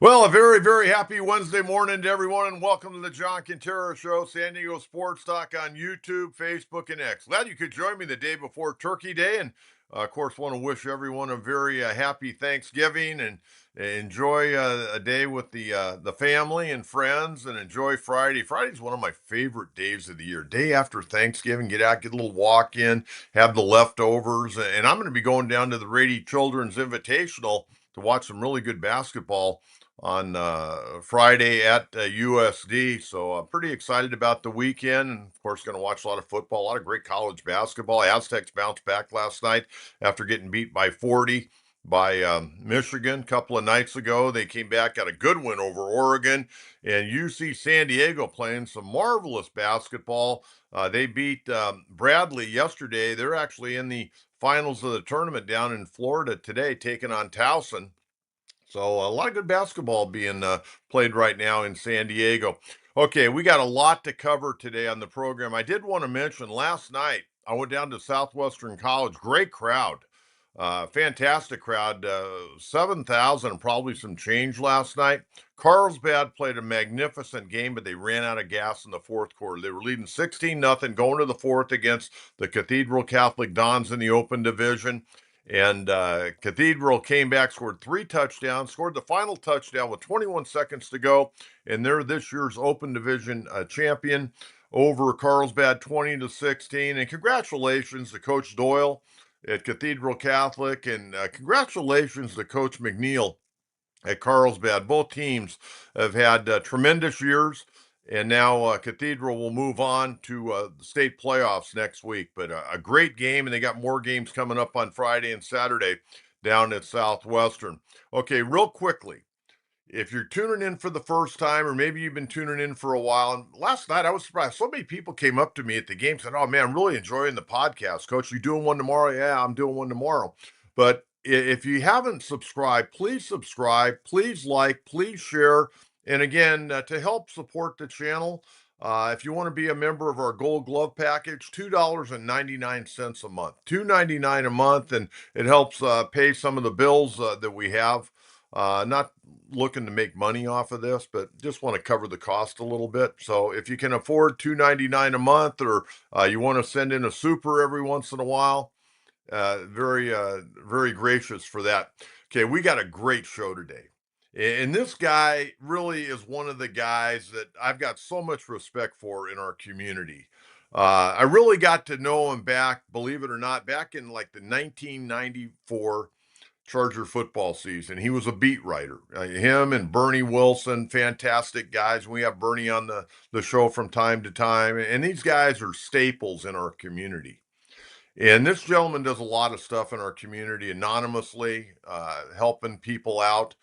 Well, a very, very happy Wednesday morning to everyone, and welcome to the John Quintero Show, San Diego Sports Talk on YouTube, Facebook, and X. Glad you could join me the day before Turkey Day, and of course, want to wish everyone a very happy Thanksgiving and enjoy a day with the family and friends, and enjoy Friday. Friday's one of my favorite days of the year. Day after Thanksgiving, get out, get a little walk in, have the leftovers, and I'm going to be going down to the Rady Children's Invitational to watch some really good basketball on Friday at USD. So I'm pretty excited about the weekend. And of course, going to watch a lot of football, a lot of great college basketball. Aztecs bounced back last night after getting beat by 40 by Michigan a couple of nights ago. They came back, got a good win over Oregon. And UC San Diego playing some marvelous basketball. They beat Bradley yesterday. They're actually in the finals of the tournament down in Florida today, taking on Towson. So a lot of good basketball being played right now in San Diego. Okay, we got a lot to cover today on the program. I did want to mention last night I went down to Southwestern College. Great crowd, fantastic crowd. 7,000 and probably some change last night. Carlsbad played a magnificent game, but they ran out of gas in the fourth quarter. They were leading 16-0 going to the fourth against the Cathedral Catholic Dons in the Open Division. And Cathedral came back, scored 3 touchdowns, scored the final touchdown with 21 seconds to go, and they're this year's Open Division champion over Carlsbad 20-16. And congratulations to Coach Doyle at Cathedral Catholic, and congratulations to Coach McNeil at Carlsbad. Both teams have had tremendous years. And now Cathedral will move on to the state playoffs next week. But a great game, and they got more games coming up on Friday and Saturday down at Southwestern. Okay, real quickly, if you're tuning in for the first time, or maybe you've been tuning in for a while, and last night I was surprised. So many people came up to me at the game and said, "Oh man, I'm really enjoying the podcast. Coach, you doing one tomorrow?" "Yeah, I'm doing one tomorrow." But if you haven't subscribed, please subscribe, please like, please share. And again, to help support the channel, if you want to be a member of our Gold Glove package, $2.99 a month, $2.99 a month, and it helps pay some of the bills that we have. Not looking to make money off of this, but just want to cover the cost a little bit. So if you can afford $2.99 a month, or you want to send in a super every once in a while, very gracious for that. Okay, we got a great show today. And this guy really is one of the guys that I've got so much respect for in our community. I really got to know him back, believe it or not, back in like the 1994 Charger football season. He was a beat writer. Him and Bernie Wilson, fantastic guys. We have Bernie on the show from time to time. And these guys are staples in our community. And this gentleman does a lot of stuff in our community anonymously, helping people out.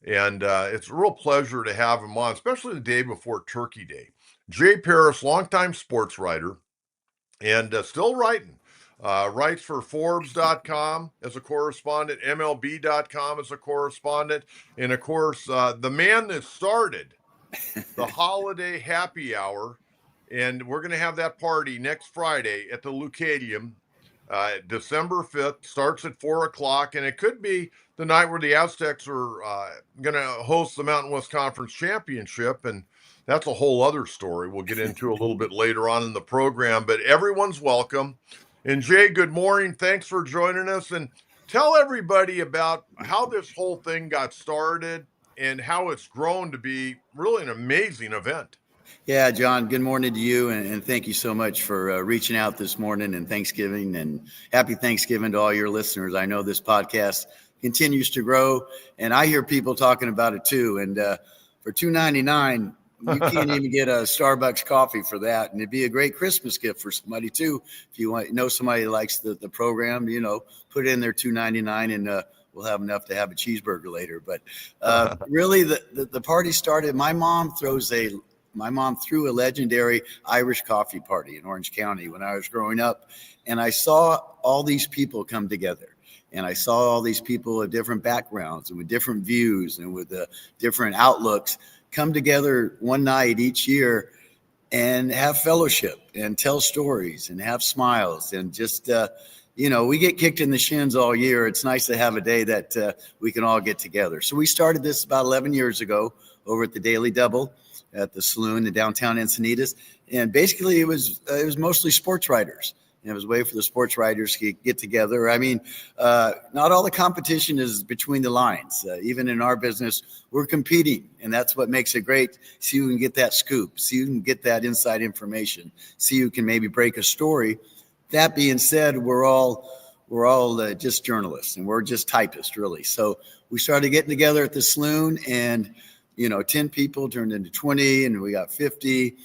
And it's a real pleasure to have him on, especially the day before Turkey Day. Jay Paris, longtime sports writer, and still writing. Writes for Forbes.com as a correspondent, MLB.com as a correspondent, and of course, the man that started the holiday happy hour. And we're going to have that party next Friday at the Leucadium, December 5th. Starts at 4 o'clock, and it could be the night where the Aztecs are going to host the Mountain West Conference Championship, and that's a whole other story we'll get into a little bit later on in the program. But everyone's welcome. And Jay, good morning. Thanks for joining us. And tell everybody about how this whole thing got started and how it's grown to be really an amazing event. Yeah, John, good morning to you. And thank you so much for reaching out this morning, and Thanksgiving, and happy Thanksgiving to all your listeners. I know this podcast continues to grow, and I hear people talking about it too. And for $2.99, you can't even get a Starbucks coffee for that. And it'd be a great Christmas gift for somebody too. If you know somebody that likes the program, put in their $2.99, and we'll have enough to have a cheeseburger later. But really, the party started. My mom threw a legendary Irish coffee party in Orange County when I was growing up. And I saw all these people come together. And I saw all these people of different backgrounds and with different views and with different outlooks come together one night each year and have fellowship and tell stories and have smiles and just we get kicked in the shins all year. It's nice to have a day that we can all get together. So we started this about 11 years ago over at the Daily Double at the saloon in downtown Encinitas. And basically it was mostly sports writers. And it was a way for the sports writers to get together. I mean, not all the competition is between the lines. Even in our business, we're competing, and that's what makes it great. So you can get that scoop, so you can get that inside information, so you can maybe break a story. That being said, we're all just journalists, and we're just typists, really. So we started getting together at the saloon, and 10 people turned into 20, and we got 50.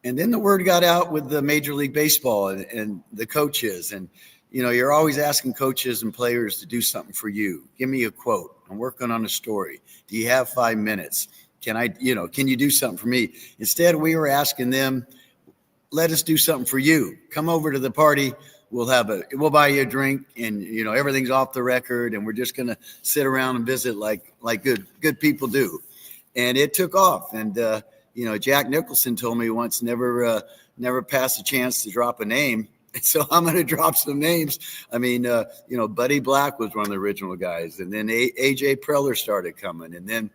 And then the word got out with the Major League Baseball and the coaches. And, you're always asking coaches and players to do something for you. Give me a quote. I'm working on a story. Do you have 5 minutes? Can you do something for me? Instead, we were asking them, let us do something for you. Come over to the party. We'll buy you a drink, and, everything's off the record, and we're just going to sit around and visit like good people do. And it took off. And, Jack Nicholson told me once, never pass a chance to drop a name. So I'm going to drop some names. I mean, Buddy Black was one of the original guys. And then AJ Preller started coming. And then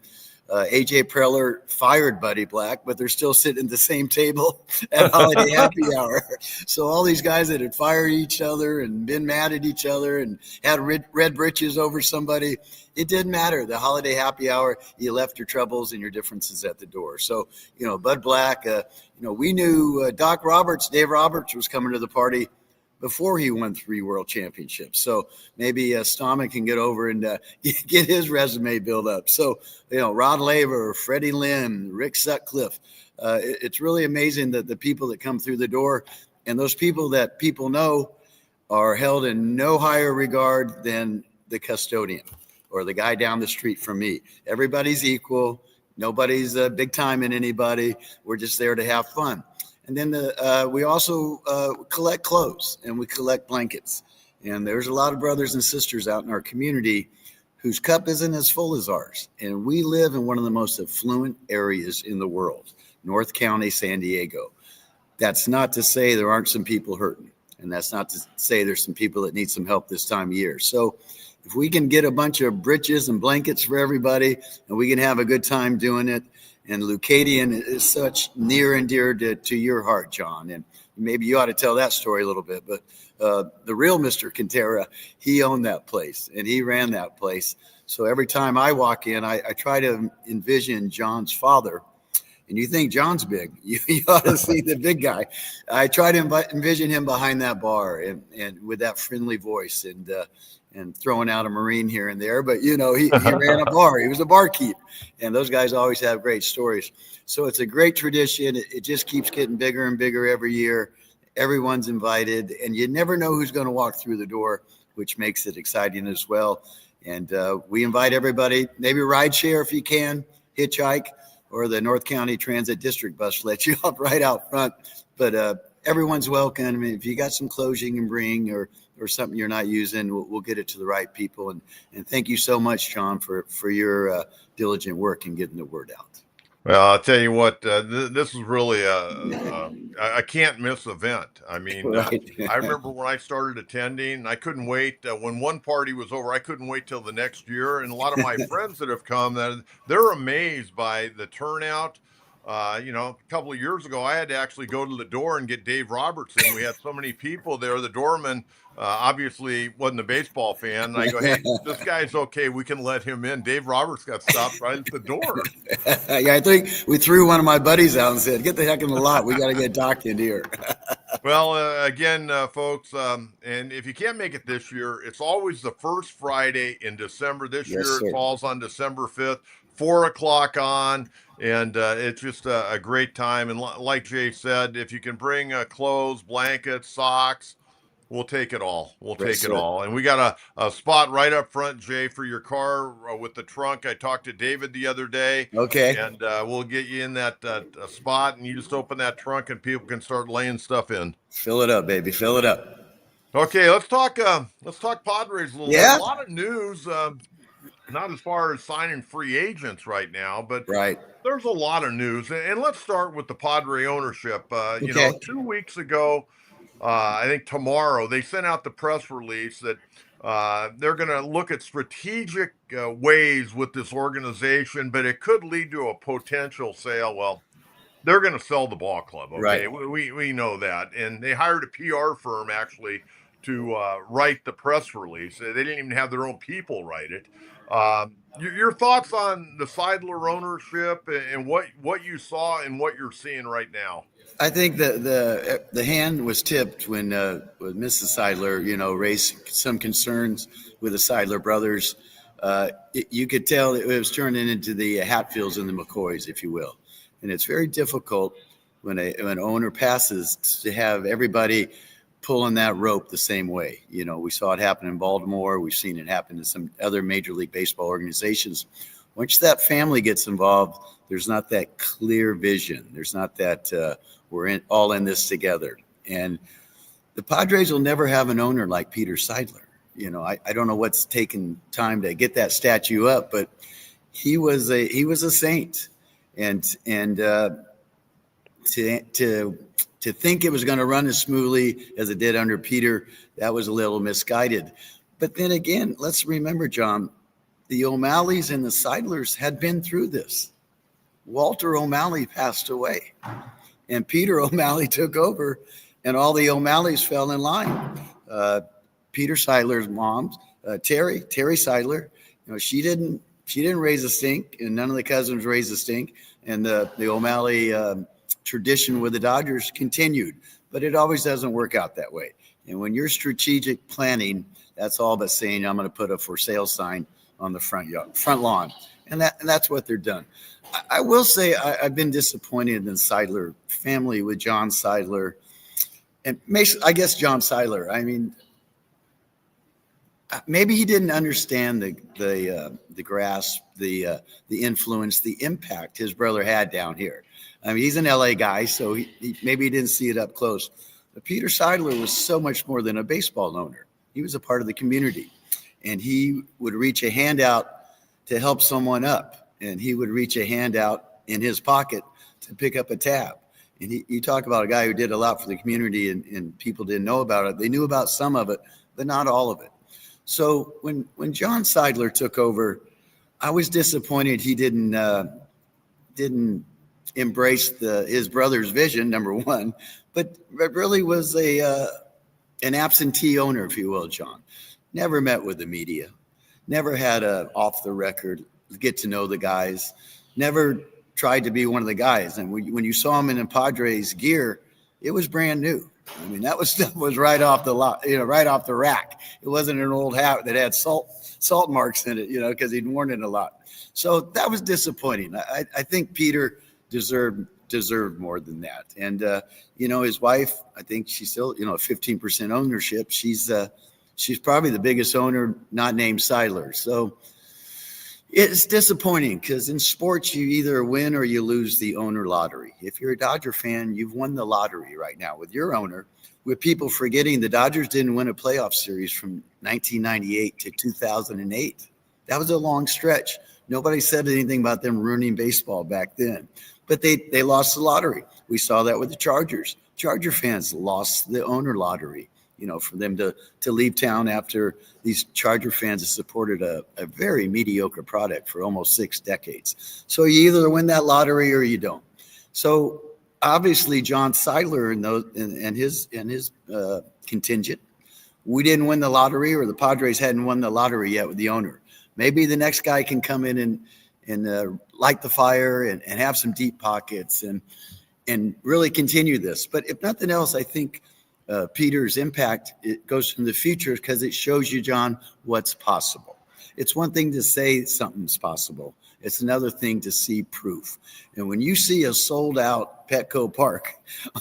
AJ Preller fired Buddy Black, but they're still sitting at the same table at Holiday Happy Hour. So all these guys that had fired each other and been mad at each other and had red britches over somebody, it didn't matter. The Holiday Happy Hour, you left your troubles and your differences at the door. So, Bud Black, we knew Dave Roberts was coming to the party before he won 3 world championships. So maybe Stomach can get over and get his resume built up. So, Rod Laver, Freddie Lynn, Rick Sutcliffe. It's really amazing that the people that come through the door, and those people that people know, are held in no higher regard than the custodian or the guy down the street from me. Everybody's equal. Nobody's big time in anybody. We're just there to have fun. And then we also collect clothes, and we collect blankets. And there's a lot of brothers and sisters out in our community whose cup isn't as full as ours. And we live in one of the most affluent areas in the world, North County, San Diego. That's not to say there aren't some people hurting. And that's not to say there's some people that need some help this time of year. So if we can get a bunch of britches and blankets for everybody, and we can have a good time doing it. And Leucadian is such near and dear to your heart, John. And maybe you ought to tell that story a little bit. But the real Mr. Quintera, he owned that place, and he ran that place. So every time I walk in, I try to envision John's father. And you think John's big. You ought to see the big guy. I try to envision him behind that bar and with that friendly voice and throwing out a Marine here and there. But, he ran a bar. He was a barkeep. And those guys always have great stories. So it's a great tradition. It just keeps getting bigger and bigger every year. Everyone's invited. And you never know who's going to walk through the door, which makes it exciting as well. And we invite everybody, maybe ride share if you can, hitchhike, or the North County Transit District bus lets you up right out front. But everyone's welcome. I mean, if you got some clothes you can bring or something you're not using, we'll get it to the right people. And thank you so much, John, for your diligent work in getting the word out. Well, I'll tell you what, this is really a can't miss event. I mean, Right. I remember when I started attending, I couldn't wait. When one party was over, I couldn't wait till the next year. And a lot of my friends that have come, they're amazed by the turnout. A couple of years ago, I had to actually go to the door and get Dave Roberts in. We had so many people there. The doorman obviously wasn't a baseball fan. And I go, hey, this guy's okay. We can let him in. Dave Roberts got stopped right at the door. Yeah, I think we threw one of my buddies out and said, get the heck in the lot. We got to get Doc in here. Well, again, folks, and if you can't make it this year, it's always the first Friday in December. This Yes, year sir. it falls on December 5th, 4 o'clock on. And it's just a great time. And like Jay said, if you can bring clothes, blankets, socks, we'll take it all. We'll Yes, take it sir. all. And we got a spot right up front, Jay, for your car with the trunk. I talked to David the other day. Okay. And we'll get you in that spot, and you just open that trunk and people can start laying stuff in. Fill it up, baby. Fill it up. Okay, let's talk Padres a little bit. Yeah. A lot of news, not as far as signing free agents right now, but Right. there's a lot of news. And let's start with the Padre ownership. Okay. 2 weeks ago, I think tomorrow they sent out the press release that they're going to look at strategic ways with this organization, but it could lead to a potential sale. Well, they're going to sell the ball club. Right. Okay, we know that, and they hired a PR firm actually to write the press release. They didn't even have their own people write it. Your thoughts on the Seidler ownership and what you saw and what you're seeing right now? I think the hand was tipped when Mrs. Seidler, raised some concerns with the Seidler brothers. You could tell it was turning into the Hatfields and the McCoys, if you will. And it's very difficult when an owner passes to have everybody pulling that rope the same way. We saw it happen in Baltimore. We've seen it happen in some other Major League Baseball organizations. Once that family gets involved, there's not that clear vision. There's not that we're all in this together. And the Padres will never have an owner like Peter Seidler. I don't know what's taken time to get that statue up, but he was a saint. And to think it was going to run as smoothly as it did under Peter, that was a little misguided. But then again, let's remember, John, the O'Malleys and the Seidlers had been through this. Walter O'Malley passed away, and Peter O'Malley took over, and all the O'Malleys fell in line. Peter Seidler's mom, Terry Seidler, she didn't raise a stink, and none of the cousins raised a stink, and the O'Malley tradition with the Dodgers continued, but it always doesn't work out that way. And when you're strategic planning, that's all but saying I'm going to put a for sale sign on the front lawn, and that's what they're done. I will say I've been disappointed in the Seidler family with John Seidler, and I guess John Seidler. I mean, maybe he didn't understand the grasp, the influence, the impact his brother had down here. I mean, he's an LA guy, so maybe he didn't see it up close. But Peter Seidler was so much more than a baseball owner. He was a part of the community, and he would reach a hand out to help someone up, and he would reach a hand out in his pocket to pick up a tab. And you talk about a guy who did a lot for the community, and people didn't know about it. They knew about some of it, but not all of it. So when John Seidler took over, I was disappointed he didn't embrace his brother's vision, number one, but really was an absentee owner, if you will, John. Never met with the media, never had a off the record get to know the guys, never tried to be one of the guys. And when you saw him in the Padres gear, it was brand new. I mean, that was right off the lot, right off the rack. It wasn't an old hat that had salt marks in it, because he'd worn it a lot. So that was disappointing. I think Peter deserved more than that. And his wife, I think she's still 15% ownership. She's probably the biggest owner not named Seidler. So it's disappointing because in sports you either win or you lose the owner lottery. If you're a Dodger fan, you've won the lottery right now with your owner, with people forgetting the Dodgers didn't win a playoff series from 1998 to 2008. That was a long stretch. Nobody said anything about them ruining baseball back then. But they lost the lottery. We saw that with the Chargers. Charger fans lost the owner lottery, for them to leave town after these Charger fans have supported a very mediocre product for almost 6 decades. So you either win that lottery or you don't. So obviously John Seidler and his contingent, we didn't win the lottery, or the Padres hadn't won the lottery yet with the owner. Maybe the next guy can come in and light the fire and have some deep pockets and really continue this. But if nothing else, I think Peter's impact, it goes from the future because it shows you, John, what's possible. It's one thing to say something's possible. It's another thing to see proof. And when you see a sold out Petco Park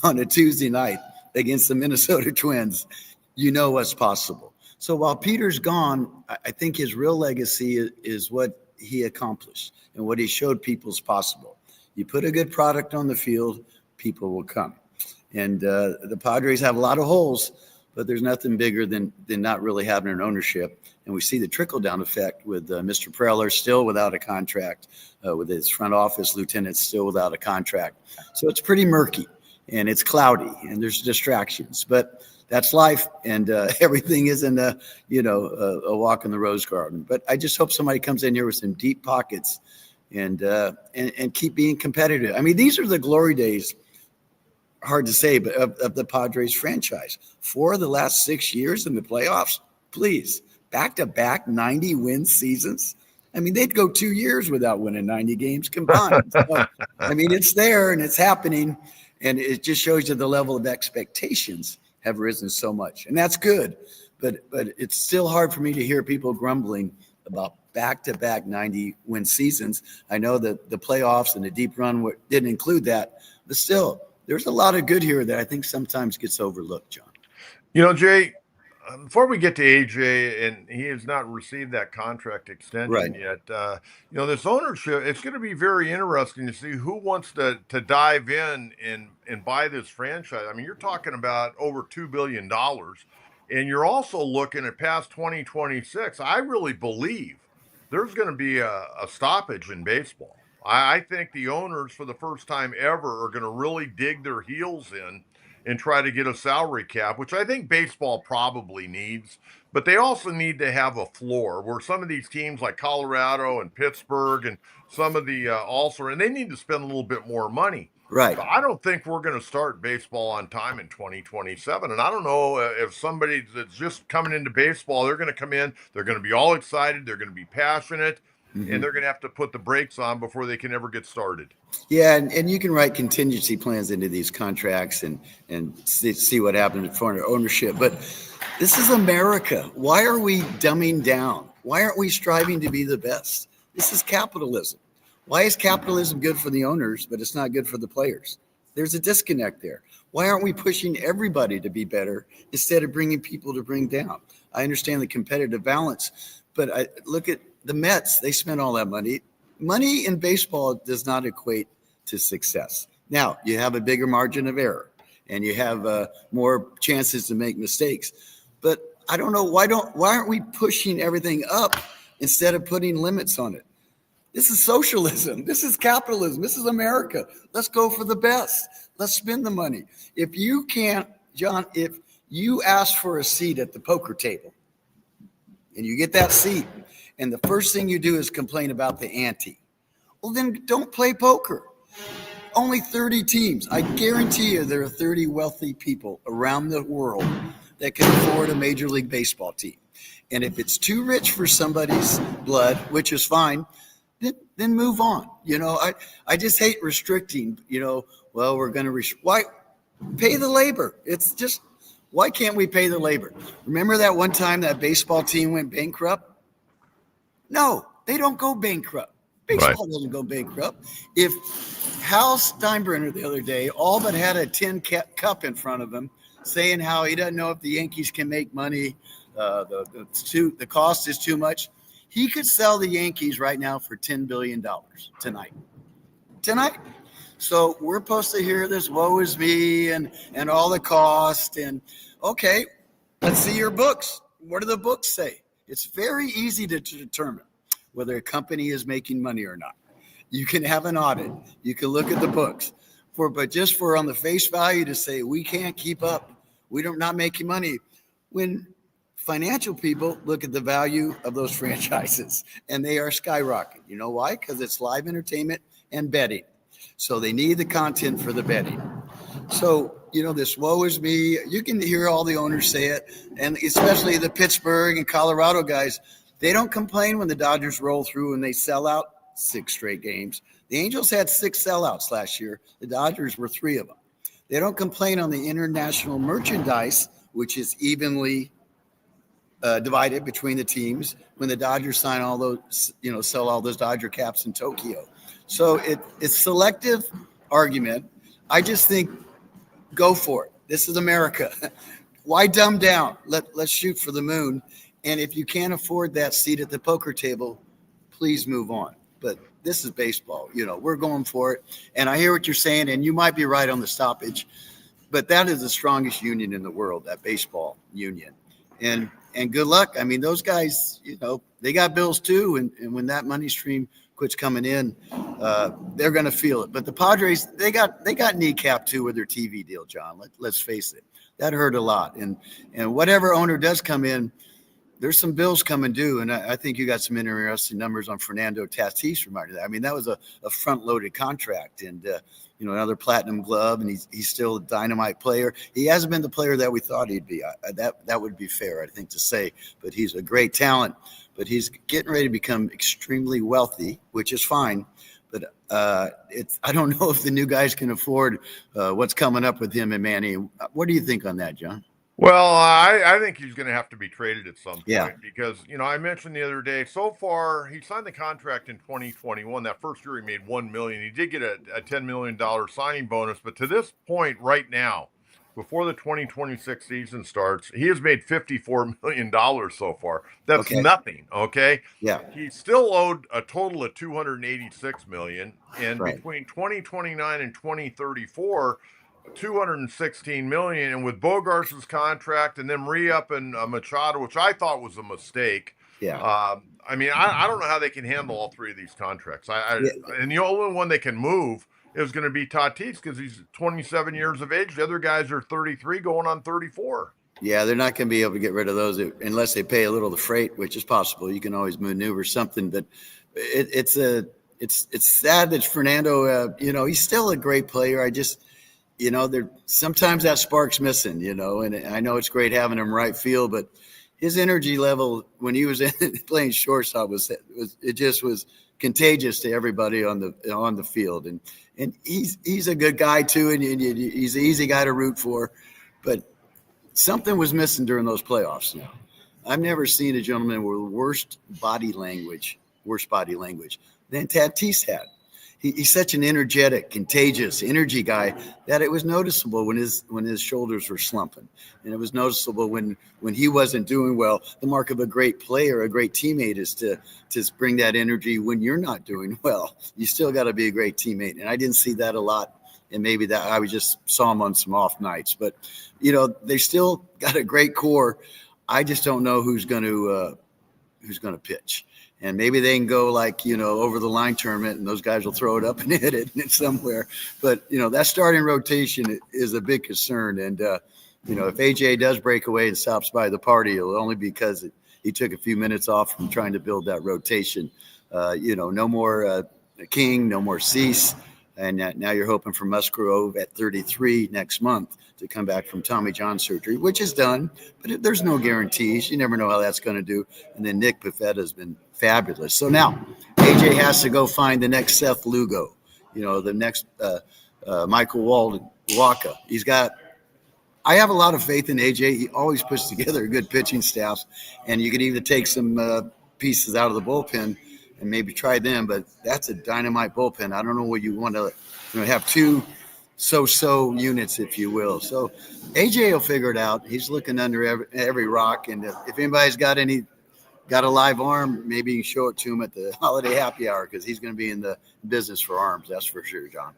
on a Tuesday night against the Minnesota Twins, you know what's possible. So while Peter's gone, I think his real legacy is what he accomplished and what he showed people's possible. You put a good product on the field, people will come. And the Padres have a lot of holes, but there's nothing bigger than not really having an ownership. And we see the trickle-down effect with Mr. Preller still without a contract, with his front office lieutenants still without a contract. So it's pretty murky. and it's cloudy and there's distractions, but that's life. And everything isn't a walk in the rose garden. But I just hope somebody comes in here with some deep pockets and keep being competitive. I mean, these are the glory days, hard to say, but of the Padres franchise. 4 of the last 6 years in the playoffs, please, back-to-back 90-win seasons. I mean, they'd go 2 years without winning 90 games combined. So, I mean, it's there and it's happening, and it just shows you the level of expectations have risen so much, and that's good. But it's still hard for me to hear people grumbling about back-to-back 90-win seasons. I know that the playoffs and the deep run didn't include that, but still, there's a lot of good here that I think sometimes gets overlooked, John. Jay, before we get to AJ, and he has not received that contract extension yet, this ownership, it's going to be very interesting to see who wants to dive in and buy this franchise. I mean, you're talking about over $2 billion, and you're also looking at past 2026. I really believe there's going to be a stoppage in baseball. I think the owners, for the first time ever, are going to really dig their heels in and try to get a salary cap, which I think baseball probably needs. But they also need to have a floor where some of these teams like Colorado and Pittsburgh and some of the and they need to spend a little bit more money. Right. So I don't think we're going to start baseball on time in 2027. And I don't know if somebody that's just coming into baseball, they're going to come in, they're going to be all excited, they're going to be passionate, and they're going to have to put the brakes on before they can ever get started. Yeah, and you can write contingency plans into these contracts and see what happens in foreign ownership. But this is America. Why are we dumbing down? Why aren't we striving to be the best? This is capitalism. Why is capitalism good for the owners, but it's not good for the players? There's a disconnect there. Why aren't we pushing everybody to be better instead of bringing people to bring down? I understand the competitive balance, but I look at the Mets. They spent all that money. Money in baseball does not equate to success. Now, you have a bigger margin of error, and you have more chances to make mistakes. But I don't know, why aren't we pushing everything up instead of putting limits on it? This is socialism. This is capitalism. This is America. Let's go for the best. Let's spend the money. If you can't, John, if you ask for a seat at the poker table and you get that seat, and the first thing you do is complain about the ante, well, then don't play poker. Only 30 teams. I guarantee you there are 30 wealthy people around the world that can afford a Major League Baseball team. And if it's too rich for somebody's blood, which is fine, then move on. I just hate restricting, well, we're going to why pay the labor? It's just, why can't we pay the labor? Remember that one time that baseball team went bankrupt? No, they don't go bankrupt. Baseball doesn't go bankrupt. If Hal Steinbrenner the other day all but had a tin cup in front of him saying how he doesn't know if the Yankees can make money, the cost is too much, he could sell the Yankees right now for $10 billion tonight. So we're supposed to hear this woe is me and all the cost. And okay, let's see your books. What do the books say? It's very easy to determine whether a company is making money or not. You can have an audit. You can look at the books. But just for on the face value to say we can't keep up, we're not making money, when financial people look at the value of those franchises and they are skyrocketing. You know why? Because it's live entertainment and betting. So they need the content for the betting. So, this woe is me. You can hear all the owners say it, and especially the Pittsburgh and Colorado guys. They don't complain when the Dodgers roll through and they sell out 6 straight games. The Angels had 6 sellouts last year. The Dodgers were 3 of them. They don't complain on the international merchandise, which is evenly divided between the teams when the Dodgers sign all those, sell all those Dodger caps in Tokyo. So it's selective argument. I just think go for it. This is America. Why dumb down? Let's shoot for the moon. And if you can't afford that seat at the poker table, please move on. But this is baseball. We're going for it. And I hear what you're saying, and you might be right on the stoppage, but that is the strongest union in the world, that baseball union. And good luck. I mean, those guys, they got bills too. And when that money stream quits coming in, they're going to feel it. But the Padres, they got kneecapped too with their TV deal, John. Let's face it, that hurt a lot. And whatever owner does come in, there's some bills coming due, and I think you got some interesting numbers on Fernando Tatis. Reminded that. I mean, that was a front-loaded contract, and another platinum glove, and he's still a dynamite player. He hasn't been the player that we thought he'd be. That would be fair, I think, to say. But he's a great talent. But he's getting ready to become extremely wealthy, which is fine. But I don't know if the new guys can afford what's coming up with him and Manny. What do you think on that, John? Well, I think he's going to have to be traded at some point because, I mentioned the other day, so far he signed the contract in 2021. That first year he made $1 million. He did get a $10 million signing bonus, but to this point right now, before the 2026 season starts, he has made $54 million so far. That's nothing, okay? Yeah. He still owed a total of $286 million, and between 2029 and 2034, $216 million, and with Bogarts' contract and then re-upping Machado, which I thought was a mistake. Yeah. I don't know how they can handle all three of these contracts. And the only one they can move is going to be Tatis because he's 27 years of age. The other guys are 33 going on 34. Yeah, they're not going to be able to get rid of those unless they pay a little of the freight, which is possible. You can always maneuver something, but it's sad that Fernando, he's still a great player. I just, sometimes that spark's missing, and I know it's great having him right field, but his energy level when he was playing shortstop was contagious to everybody on the field, and he's a good guy too, and he's an easy guy to root for, but something was missing during those playoffs. Now, I've never seen a gentleman with worse body language than Tatis had. He's such an energetic, contagious energy guy that it was noticeable when his shoulders were slumping, and it was noticeable when he wasn't doing well. The mark of a great player, a great teammate, is to bring that energy when you're not doing well. You still got to be a great teammate, and I didn't see that a lot. And maybe that I just saw him on some off nights, but they still got a great core. I just don't know who's going to pitch. And maybe they can go over the line tournament and those guys will throw it up and hit it somewhere. But, that starting rotation is a big concern. And, if AJ does break away and stops by the party, it'll only because he took a few minutes off from trying to build that rotation. No more King, no more Cease. And now you're hoping for Musgrove at 33 next month to come back from Tommy John surgery, which is done, but there's no guarantees. You never know how that's going to do. And then Nick Pivetta has been fabulous. So now AJ has to go find the next Seth Lugo, the next Michael Waka. I have a lot of faith in AJ. He always puts together a good pitching staff, and you could even take some pieces out of the bullpen and maybe try them, but that's a dynamite bullpen. I don't know what you want to have two so units, if you will. So AJ will figure it out. He's looking under every rock, and if anybody's got a live arm, maybe you can show it to him at the holiday happy hour because he's going to be in the business for arms. That's for sure, John.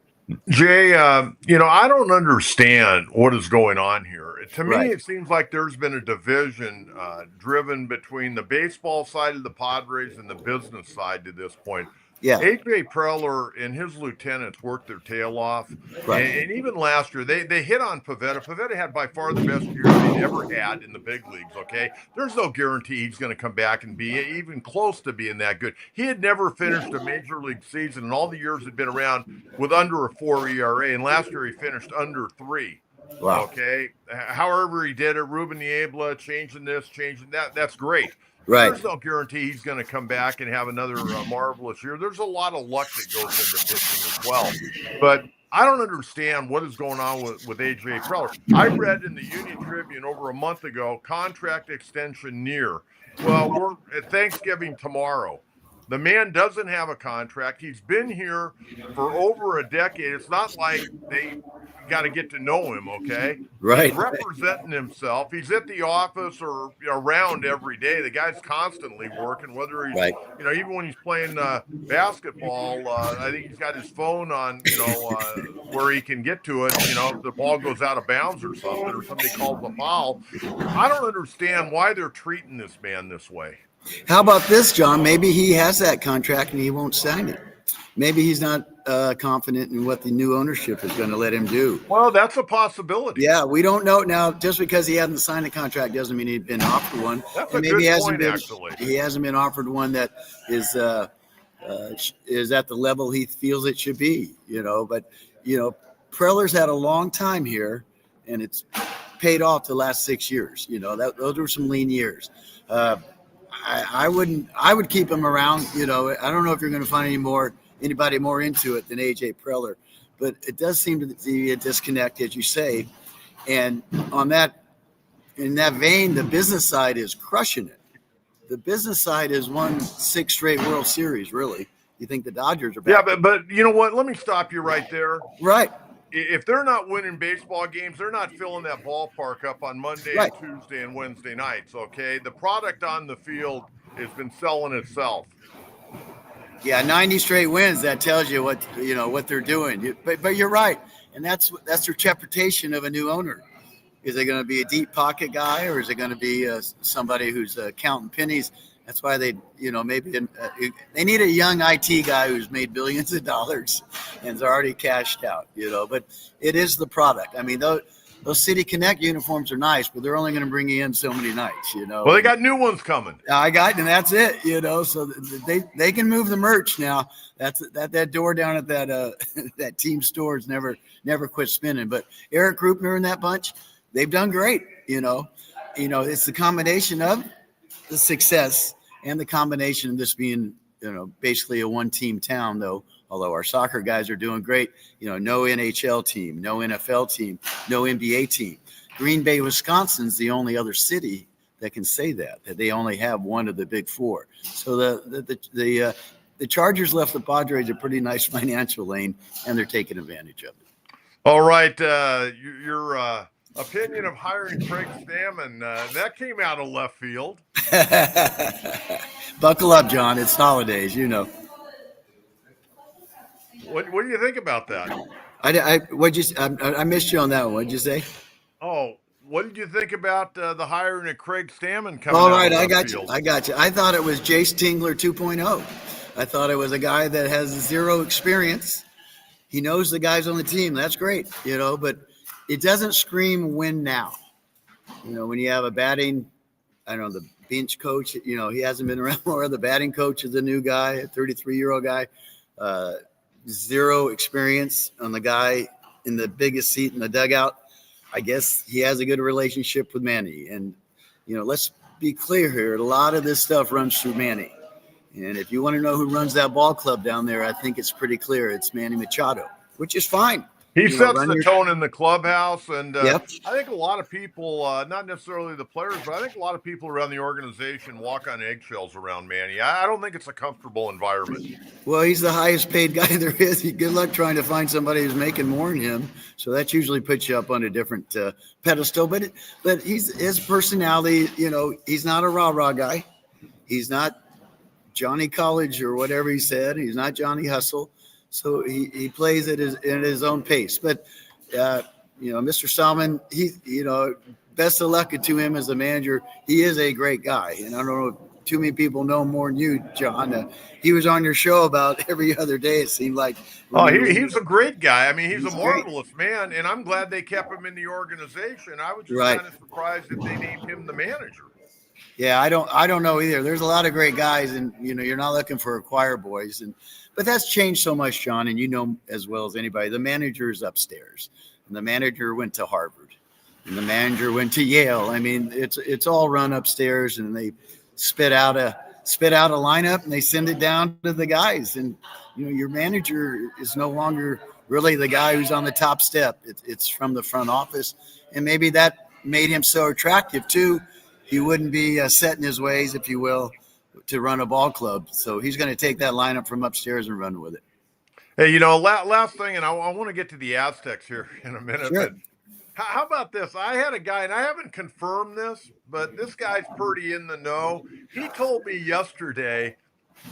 Jay, I don't understand what is going on here. To me, It seems like there's been a division driven between the baseball side of the Padres and the business side to this point. Yeah. AJ Preller and his lieutenants worked their tail off. And even last year, they hit on Pivetta. Pivetta had by far the best year they'd ever had in the big leagues, okay? There's no guarantee he's going to come back and be even close to being that good. He had never finished a major league season in all the years he'd been around with under a 4 ERA, and last year he finished under 3. Wow. Okay? However he did it, Ruben Niebla, changing this, changing that, that's great. Right. There's no guarantee he's going to come back and have another marvelous year. There's a lot of luck that goes into pitching as well. But I don't understand what is going on with A.J. Preller. I read in the Union Tribune over a month ago, contract extension near. Well, we're at Thanksgiving tomorrow. The man doesn't have a contract. He's been here for over a decade. It's not like they got to get to know him, okay? Right. He's representing himself. He's at the office or around every day. The guy's constantly working, whether he's, even when he's playing basketball, I think he's got his phone on, where he can get to it, if the ball goes out of bounds or something, or somebody calls a foul. I don't understand why they're treating this man this way. How about this, John? Maybe he has that contract and he won't sign it. maybe he's not confident in what the new ownership is going to let him do. Well, that's a possibility. Yeah, we don't know now. Just because he hasn't signed a contract doesn't mean he's been offered one. That's and a maybe good point, actually. He hasn't been offered one that is at the level he feels it should be. But Preller's had a long time here, and it's paid off the last 6 years. Those were some lean years. I would keep him around. I don't know if you're going to find anybody more into it than AJ Preller, but it does seem to be a disconnect, as you say. And in that vein, the business side is crushing it. The business side has won 6 straight World Series. Really, you think the Dodgers are back? Yeah, but you know what? Let me stop you right there. Right. If they're not winning baseball games, they're not filling that ballpark up on Monday Right. and Tuesday and Wednesday nights, okay? The product on the field has been selling itself. Yeah, 90 straight wins, that tells you what they're doing. But you're right. And that's their interpretation of a new owner. Is it going to be a deep pocket guy, or is it going to be somebody who's counting pennies? That's why they need a young IT guy who's made billions of dollars and is already cashed out. But it is the product. I mean, those City Connect uniforms are nice, but they're only going to bring you in so many nights. Well, they got new ones coming. And that's it. So they can move the merch now. That door down at that team store is never quit spinning. But Eric Grupner and that bunch, they've done great. It's the combination of the success and the combination of this being, basically a one-team town, though. Although our soccer guys are doing great, no NHL team, no NFL team, no NBA team. Green Bay, Wisconsin's the only other city that can say that they only have one of the big four. So the Chargers left the Padres a pretty nice financial lane, and they're taking advantage of it. All right, your opinion of hiring Craig Stammen, that came out of left field. Buckle up, John. It's holidays, What do you think about that? I missed you on that one. What'd you say? Oh, what did you think about the hiring of Craig Stammen coming All out right, of I left got you. field? I got you. I thought it was Jace Tingler 2.0. I thought it was a guy that has zero experience. He knows the guys on the team. That's great, but it doesn't scream win now. When you have a batting, the bench coach, he hasn't been around more. The batting coach is a new guy, a 33-year-old guy. Zero experience on the guy in the biggest seat in the dugout. I guess he has a good relationship with Manny. And, let's be clear here. A lot of this stuff runs through Manny. And if you want to know who runs that ball club down there, I think it's pretty clear. It's Manny Machado, which is fine. He sets the tone in the clubhouse, and Yep. I think a lot of people, not necessarily the players, but I think a lot of people around the organization walk on eggshells around Manny. I don't think it's a comfortable environment. Well, he's the highest paid guy there is. Good luck trying to find somebody who's making more than him. So that usually puts you up on a different pedestal. But his personality, he's not a rah-rah guy. He's not Johnny College or whatever he said. He's not Johnny Hustle. So he plays at his own pace. But, Mr. Salmon, best of luck to him as a manager. He is a great guy. And I don't know if too many people know more than you, John. He was on your show about every other day, it seemed like. Oh, he's a great guy. I mean, he's a marvelous man, and I'm glad they kept him in the organization. I was just kind of surprised that they named him the manager. Yeah, I don't know either. There's a lot of great guys, and, you're not looking for choir boys. But that's changed so much, John, and you know as well as anybody, the manager is upstairs, and the manager went to Harvard, and the manager went to Yale. I mean, it's all run upstairs, and they spit out a lineup, and they send it down to the guys. And, your manager is no longer really the guy who's on the top step. It's from the front office, and maybe that made him so attractive, too. He wouldn't be set in his ways, if you will, to run a ball club. So he's going to take that lineup from upstairs and run with it. Hey, last thing, and I want to get to the Aztecs here in a minute. Sure. But how about this? I had a guy, and I haven't confirmed this, but this guy's pretty in the know. He told me yesterday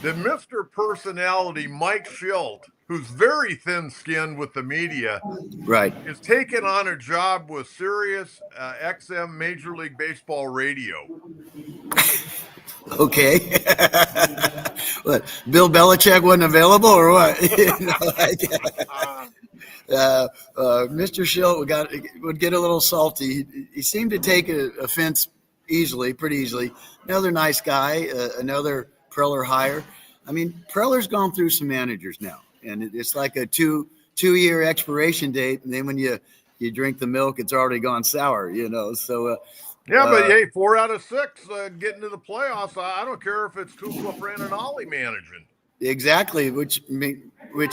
that Mr. Personality Mike Schilt, who's very thin-skinned with the media, right, is taking on a job with Sirius XM Major League Baseball Radio. Okay. What, Bill Belichick wasn't available or what? Mr. Schilt would get a little salty. He seemed to take offense pretty easily. Another nice guy, another Preller hire. I mean, Preller's gone through some managers now, and it's like a two-year expiration date, and then when you drink the milk, it's already gone sour, So yeah, but hey, 4 out of 6 getting to the playoffs. I don't care if it's Kukla, Fran, and Ollie managing. Exactly, which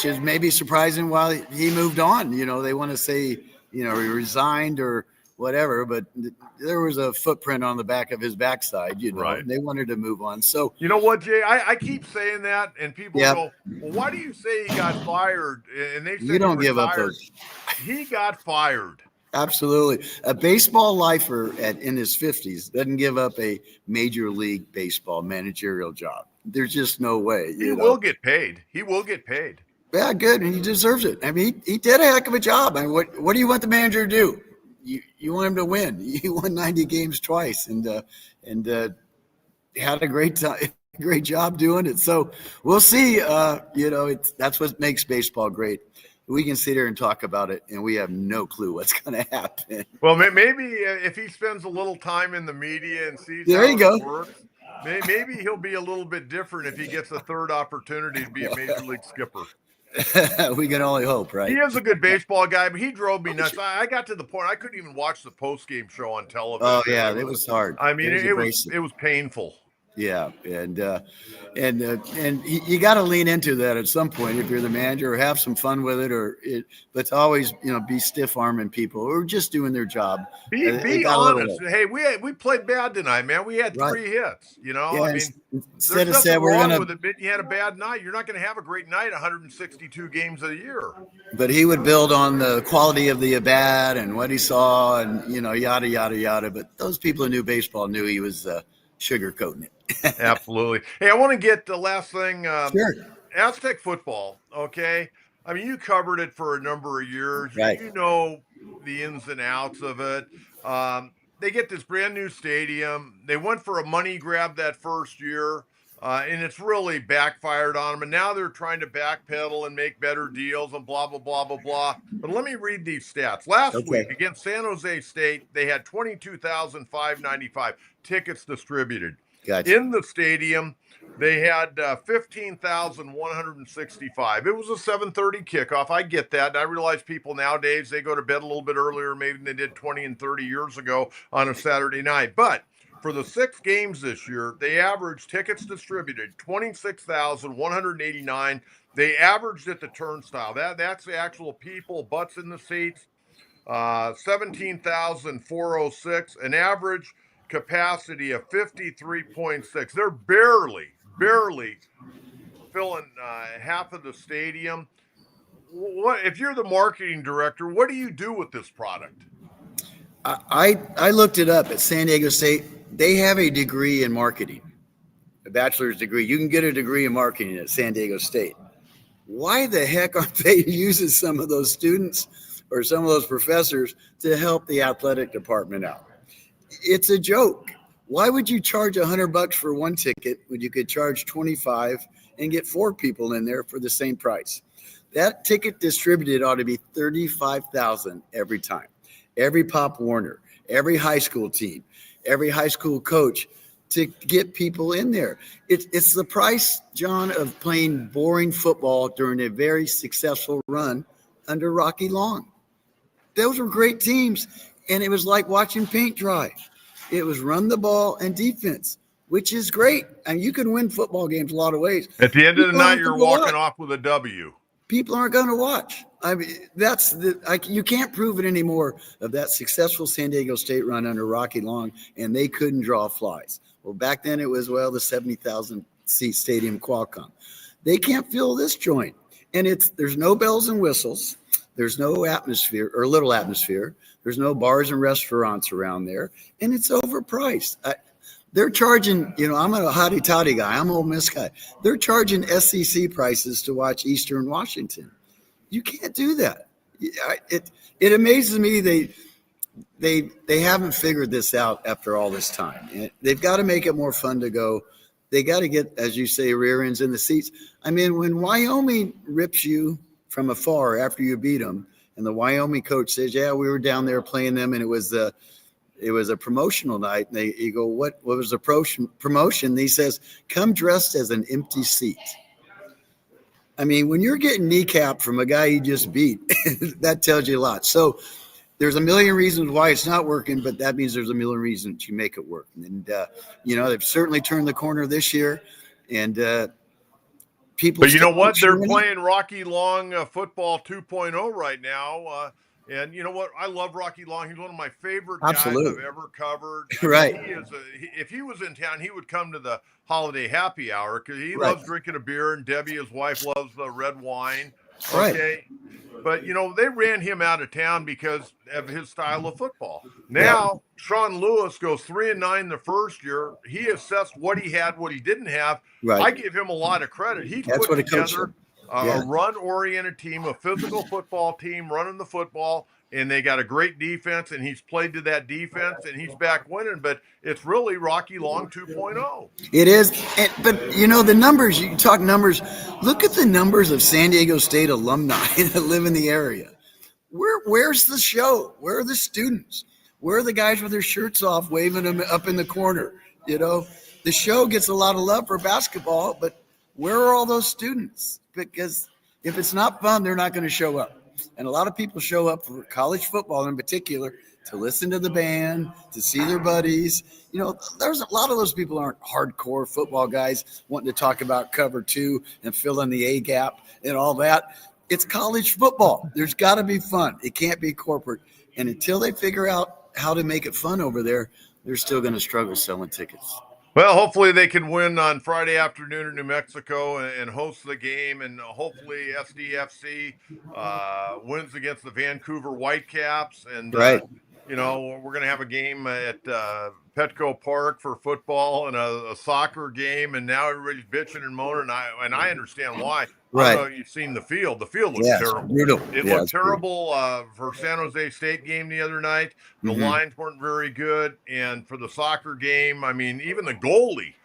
is maybe surprising why he moved on. They want to say, he resigned or whatever, but there was a footprint on the back of his backside, Right. They wanted to move on. So, you know what, Jay? I keep saying that, and people go, well, why do you say he got fired? And they say you don't give up those. He got fired. Absolutely. A baseball lifer in his 50s doesn't give up a major league baseball managerial job. There's just no way. He will get paid. He will get paid. Yeah, good, and he deserves it. I mean, he did a heck of a job. I mean, what do you want the manager to do? You want him to win. He won 90 games twice, and had a great job doing it. So we'll see. That's what makes baseball great. We can sit here and talk about it, and we have no clue what's going to happen. Well, maybe if he spends a little time in the media and sees how it works, maybe he'll be a little bit different if he gets a third opportunity to be a major league skipper. We can only hope, right? He is a good baseball guy, but he drove me nuts. I got to the point I couldn't even watch the post-game show on television. Oh, yeah, it was hard. I mean, it was painful. Yeah, and you got to lean into that at some point if you're the manager, or have some fun with it, but to always be stiff arming people who are just doing their job. Be honest. Hey, we played bad tonight, man. We had 3 hits. Yeah, I mean, instead of saying we're gonna, with it, but you had a bad night. You're not going to have a great night 162 games a year. But he would build on the quality of the at-bat and what he saw, and yada yada yada. But those people who knew baseball knew he was sugarcoating it. Absolutely. Hey, I want to get the last thing. Sure. Aztec football, okay? I mean, you covered it for a number of years. Right. You know the ins and outs of it. They get this brand new stadium. They went for a money grab that first year, and it's really backfired on them. And now they're trying to backpedal and make better deals and blah, blah, blah, blah, blah. But let me read these stats. Last week against San Jose State, they had 22,595 tickets distributed. Gotcha. In the stadium, they had 15,165. It was a 7:30 kickoff. I get that. And I realize people nowadays, they go to bed a little bit earlier maybe than they did 20 and 30 years ago on a Saturday night. But for the 6 games this year, they averaged tickets distributed 26,189. They averaged at the turnstile. That's the actual people, butts in the seats, 17,406, an average capacity of 53.6. They're barely filling half of the stadium. What if you're the marketing director? What do you do with this product? I looked it up at San Diego State. They have a degree in marketing, a bachelor's degree. You can get a degree in marketing at San Diego State. Why the heck aren't they using some of those students or some of those professors to help the athletic department out? It's a joke. Why would you charge $100 for one ticket when you could charge $25 and get 4 people in there for the same price? That ticket distributed ought to be $35,000 every time. Every Pop Warner, every high school team, every high school coach, to get people in there. It's the price, John, of playing boring football during a very successful run under Rocky Long. Those were great teams. And it was like watching paint dry. It was run the ball and defense, which is great. I mean, you can win football games a lot of ways. At the end of the night, you're walking off with a W. People aren't going to watch. I mean, you can't prove it anymore of that successful San Diego State run under Rocky Long, and they couldn't draw flies. Well, back then it was, the 70,000 seat stadium Qualcomm. They can't fill this joint. And there's no bells and whistles. There's no atmosphere or little atmosphere. There's no bars and restaurants around there, and it's overpriced. They're charging, I'm a hotty toddy guy. I'm an Ole Miss guy. They're charging SEC prices to watch Eastern Washington. You can't do that. It amazes me they haven't figured this out after all this time. They've got to make it more fun to go. they got to get, as you say, rear ends in the seats. I mean, when Wyoming rips you from afar after you beat them, and the Wyoming coach says, "Yeah, we were down there playing them, and it was a promotional night." And you go, "What was the promotion?" And he says, "Come dressed as an empty seat." I mean, when you're getting kneecapped from a guy you just beat, that tells you a lot. So there's a million reasons why it's not working, but that means there's a million reasons to make it work. And, they've certainly turned the corner this year. And people. But you know what? They're playing Rocky Long football 2.0 right now. And you know what? I love Rocky Long. He's one of my favorite guys I've ever covered. Right. If he was in town, he would come to the holiday happy hour because he loves drinking a beer, and Debbie, his wife, loves red wine. Okay. Right. But, they ran him out of town because of his style of football. Now, Sean Lewis goes 3-9 the first year. He assessed what he had, what he didn't have. Right. I give him a lot of credit. He's put together a run-oriented team, a physical football team running the football, and they got a great defense, and he's played to that defense, and he's back winning. But it's really Rocky Long 2.0. It is. But, the numbers, you talk numbers. Look at the numbers of San Diego State alumni that live in the area. Where's the show? Where are the students? Where are the guys with their shirts off waving them up in the corner? The show gets a lot of love for basketball, but where are all those students? Because if it's not fun, they're not going to show up. And a lot of people show up for college football in particular to listen to the band, to see their buddies. There's a lot of those people aren't hardcore football guys wanting to talk about cover two and fill in the A gap and all that. It's college football. There's got to be fun. It can't be corporate. And until they figure out how to make it fun over there, they're still going to struggle selling tickets. Well, hopefully they can win on Friday afternoon in New Mexico and host the game, and hopefully SDFC wins against the Vancouver Whitecaps. And, we're going to have a game at Petco Park for football and a soccer game, and now everybody's bitching and moaning, and I understand why. Right. I don't know if you've seen the field. The field looks terrible. Brutal. It looked terrible for San Jose State game the other night. The lines weren't very good. And for the soccer game, I mean, even the goalie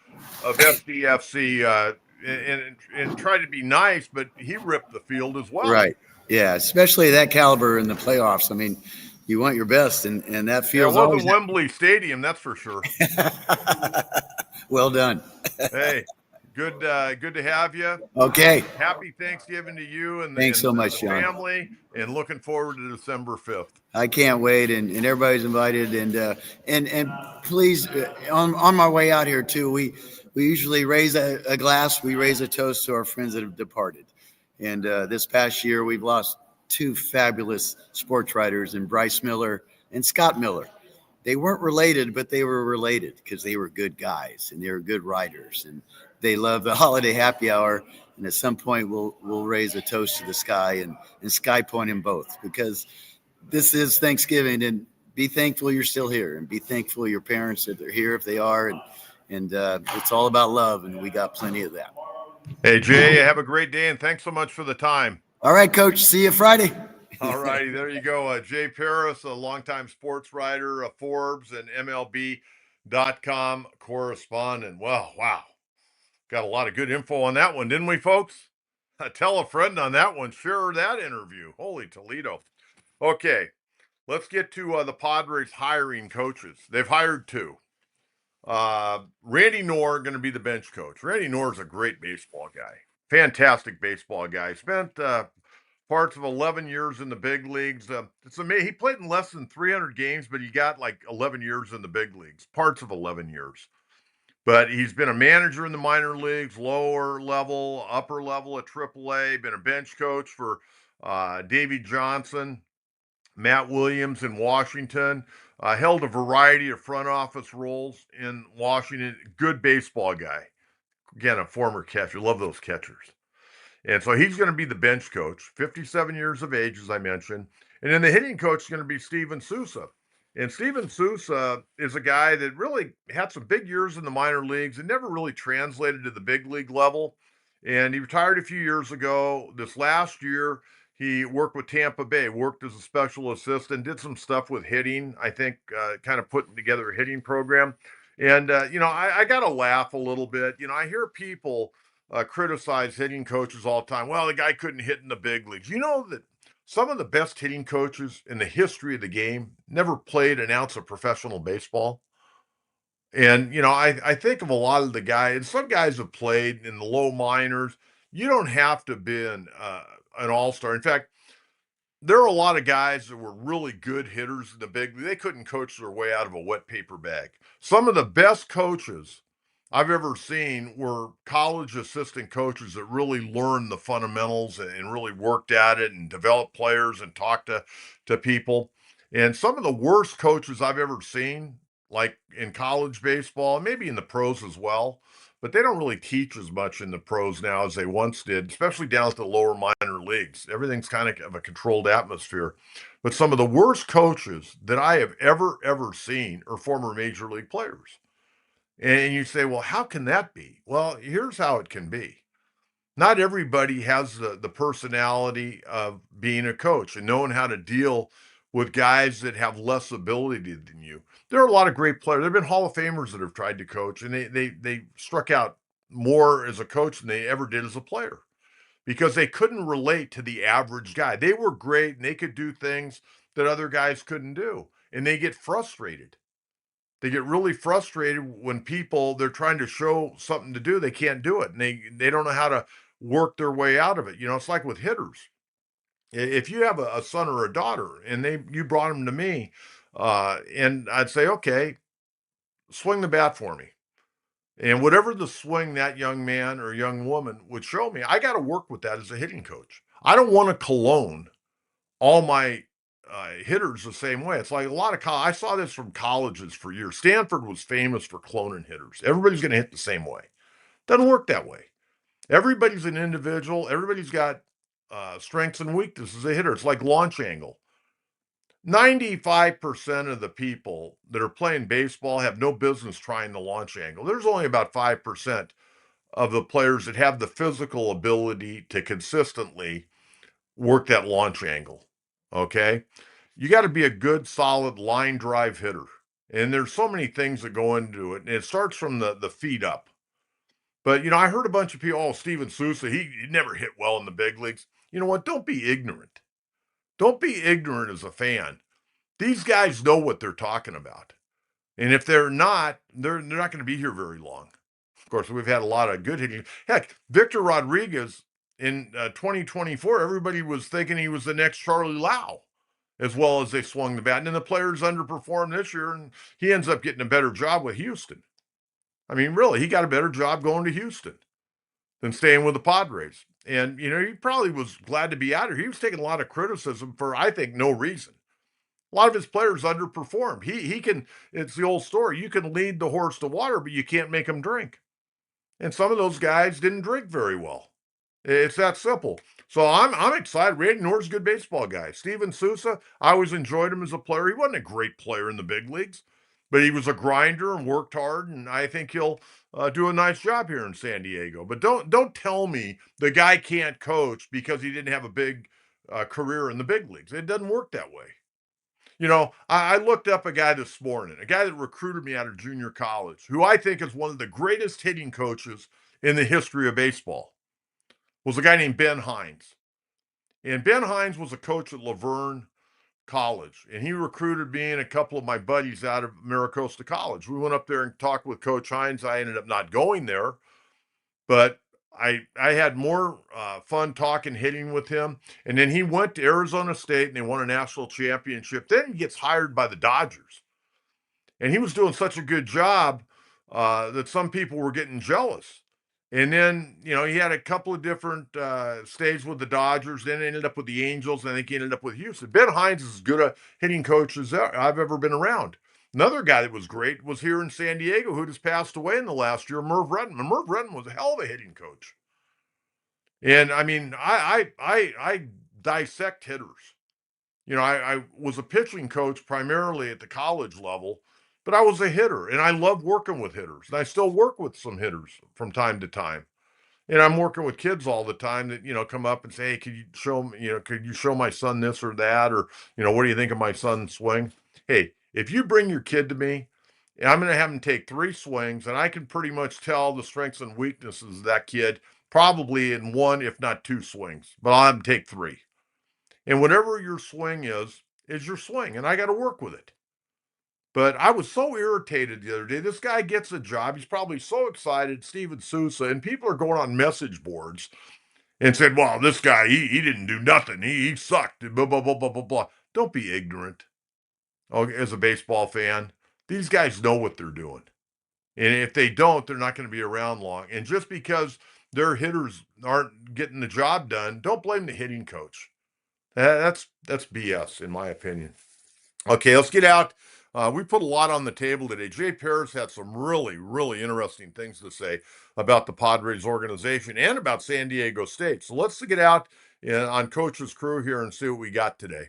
of SDFC and tried to be nice, but he ripped the field as well. Right. Yeah, especially that caliber in the playoffs. I mean, you want your best, and that feels. It wasn't Wembley Stadium, that's for sure. Well done. Hey. Good to have you. Okay. Happy Thanksgiving to you and thanks so much, Sean. Family, and looking forward to December 5th. I can't wait, and everybody's invited, and please, on my way out here too, we usually raise a glass, we raise a toast to our friends that have departed, and this past year we've lost two fabulous sports writers, in Bryce Miller and Scott Miller. They weren't related, but they were related because they were good guys and they were good writers, and they love the holiday happy hour. And at some point we'll raise a toast to the sky and sky point them both, because this is Thanksgiving, and be thankful you're still here, and be thankful your parents that they're here if they are. And it's all about love, and we got plenty of that. Hey, Jay, have a great day, and thanks so much for the time. All right, Coach. See you Friday. All righty, there you go. Jay Paris, a longtime sports writer, Forbes and MLB.com correspondent. Well, wow. Got a lot of good info on that one, didn't we, folks? Tell a friend on that one. Share that interview. Holy Toledo. Okay, let's get to the Padres hiring coaches. They've hired two. Randy Knorr going to be the bench coach. Randy Knorr is a great baseball guy. Fantastic baseball guy. Spent parts of 11 years in the big leagues. It's amazing. He played in less than 300 games, but he got like 11 years in the big leagues. Parts of 11 years. But he's been a manager in the minor leagues, lower level, upper level at AAA, been a bench coach for Davey Johnson, Matt Williams in Washington, held a variety of front office roles in Washington. Good baseball guy. Again, a former catcher. Love those catchers. And so he's going to be the bench coach, 57 years of age, as I mentioned. And then the hitting coach is going to be Steven Souza. And Steven Souza is a guy that really had some big years in the minor leagues and never really translated to the big league level. And he retired a few years ago. This last year, he worked with Tampa Bay, worked as a special assistant, did some stuff with hitting, I think, kind of putting together a hitting program. And, I got to laugh a little bit. I hear people criticize hitting coaches all the time. Well, the guy couldn't hit in the big leagues. You know that some of the best hitting coaches in the history of the game never played an ounce of professional baseball. And, I think of a lot of the guys, and some guys have played in the low minors. You don't have to be an all star. In fact, there are a lot of guys that were really good hitters in the big league. They couldn't coach their way out of a wet paper bag. Some of the best coaches I've ever seen were college assistant coaches that really learned the fundamentals and really worked at it and developed players and talked to people. And some of the worst coaches I've ever seen, like in college baseball, and maybe in the pros as well, but they don't really teach as much in the pros now as they once did, especially down at the lower minor leagues. Everything's kind of a controlled atmosphere. But some of the worst coaches that I have ever seen are former major league players. And you say, well, how can that be? Well, here's how it can be. Not everybody has the personality of being a coach and knowing how to deal with guys that have less ability than you. There are a lot of great players. There have been Hall of Famers that have tried to coach, and they struck out more as a coach than they ever did as a player because they couldn't relate to the average guy. They were great and they could do things that other guys couldn't do, and they get frustrated. They get really frustrated when people they're trying to show something to do, they can't do it, and they don't know how to work their way out of it. It's like with hitters. If you have a son or a daughter and you brought them to me, and I'd say, okay, swing the bat for me. And whatever the swing that young man or young woman would show me, I got to work with that as a hitting coach. I don't want to cologne all my hitters the same way. It's like a lot of I saw this from colleges for years. Stanford was famous for cloning hitters. Everybody's going to hit the same way. Doesn't work that way. Everybody's an individual. Everybody's got strengths and weaknesses as a hitter. It's like launch angle. 95% of the people that are playing baseball have no business trying the launch angle. There's only about 5% of the players that have the physical ability to consistently work that launch angle. Okay? You got to be a good, solid line drive hitter. And there's so many things that go into it. And it starts from the feet up. But, I heard a bunch of people, oh, Steven Souza, he never hit well in the big leagues. You know what? Don't be ignorant. Don't be ignorant as a fan. These guys know what they're talking about. And if they're not, they're not going to be here very long. Of course, we've had a lot of good hitting. Heck, Victor Rodriguez in 2024, everybody was thinking he was the next Charlie Lau, as well as they swung the bat. And then the players underperformed this year, and he ends up getting a better job with Houston. I mean, really, he got a better job going to Houston than staying with the Padres. And, he probably was glad to be out here. He was taking a lot of criticism for, I think, no reason. A lot of his players underperformed. He can, it's the old story. You can lead the horse to water, but you can't make him drink. And some of those guys didn't drink very well. It's that simple. So I'm excited. Randy Norton's a good baseball guy. Steven Souza, I always enjoyed him as a player. He wasn't a great player in the big leagues, but he was a grinder and worked hard. And I think he'll do a nice job here in San Diego. But don't tell me the guy can't coach because he didn't have a big career in the big leagues. It doesn't work that way. I looked up a guy this morning, a guy that recruited me out of junior college, who I think is one of the greatest hitting coaches in the history of baseball, was a guy named Ben Hines. And Ben Hines was a coach at Laverne College, and he recruited me and a couple of my buddies out of Maricosta College. We went up there and talked with Coach Hines. I ended up not going there, but I had more fun talking hitting with him. And then he went to Arizona State and they won a national championship. Then he gets hired by the Dodgers. And he was doing such a good job that some people were getting jealous. And then, he had a couple of different stays with the Dodgers, then ended up with the Angels, and I think he ended up with Houston. Ben Hines is as good a hitting coach as I've ever been around. Another guy that was great was here in San Diego, who just passed away in the last year, Merv Rettenman. Merv Rettenman was a hell of a hitting coach. And I mean, I dissect hitters. I was a pitching coach primarily at the college level, but I was a hitter, and I love working with hitters. And I still work with some hitters from time to time. And I'm working with kids all the time that, come up and say, hey, could you show me, could you show my son this or that? Or, what do you think of my son's swing? Hey, if you bring your kid to me And I'm going to have him take 3 swings, and I can pretty much tell the strengths and weaknesses of that kid probably in 1, if not 2 swings. But I'll have him take 3. And whatever your swing is your swing, and I got to work with it. But I was so irritated the other day. This guy gets a job. He's probably so excited, Steven Souza, and people are going on message boards and said, well, this guy, he didn't do nothing. He sucked. Blah, blah, blah, blah, blah, blah. Don't be ignorant. Oh, as a baseball fan, these guys know what they're doing. And if they don't, they're not going to be around long. And just because their hitters aren't getting the job done, don't blame the hitting coach. That's BS, in my opinion. Okay, let's get out. We put a lot on the table today. Jay Paris had some really, really interesting things to say about the Padres organization and about San Diego State. So let's get out on Coach's Crew here and see what we got today.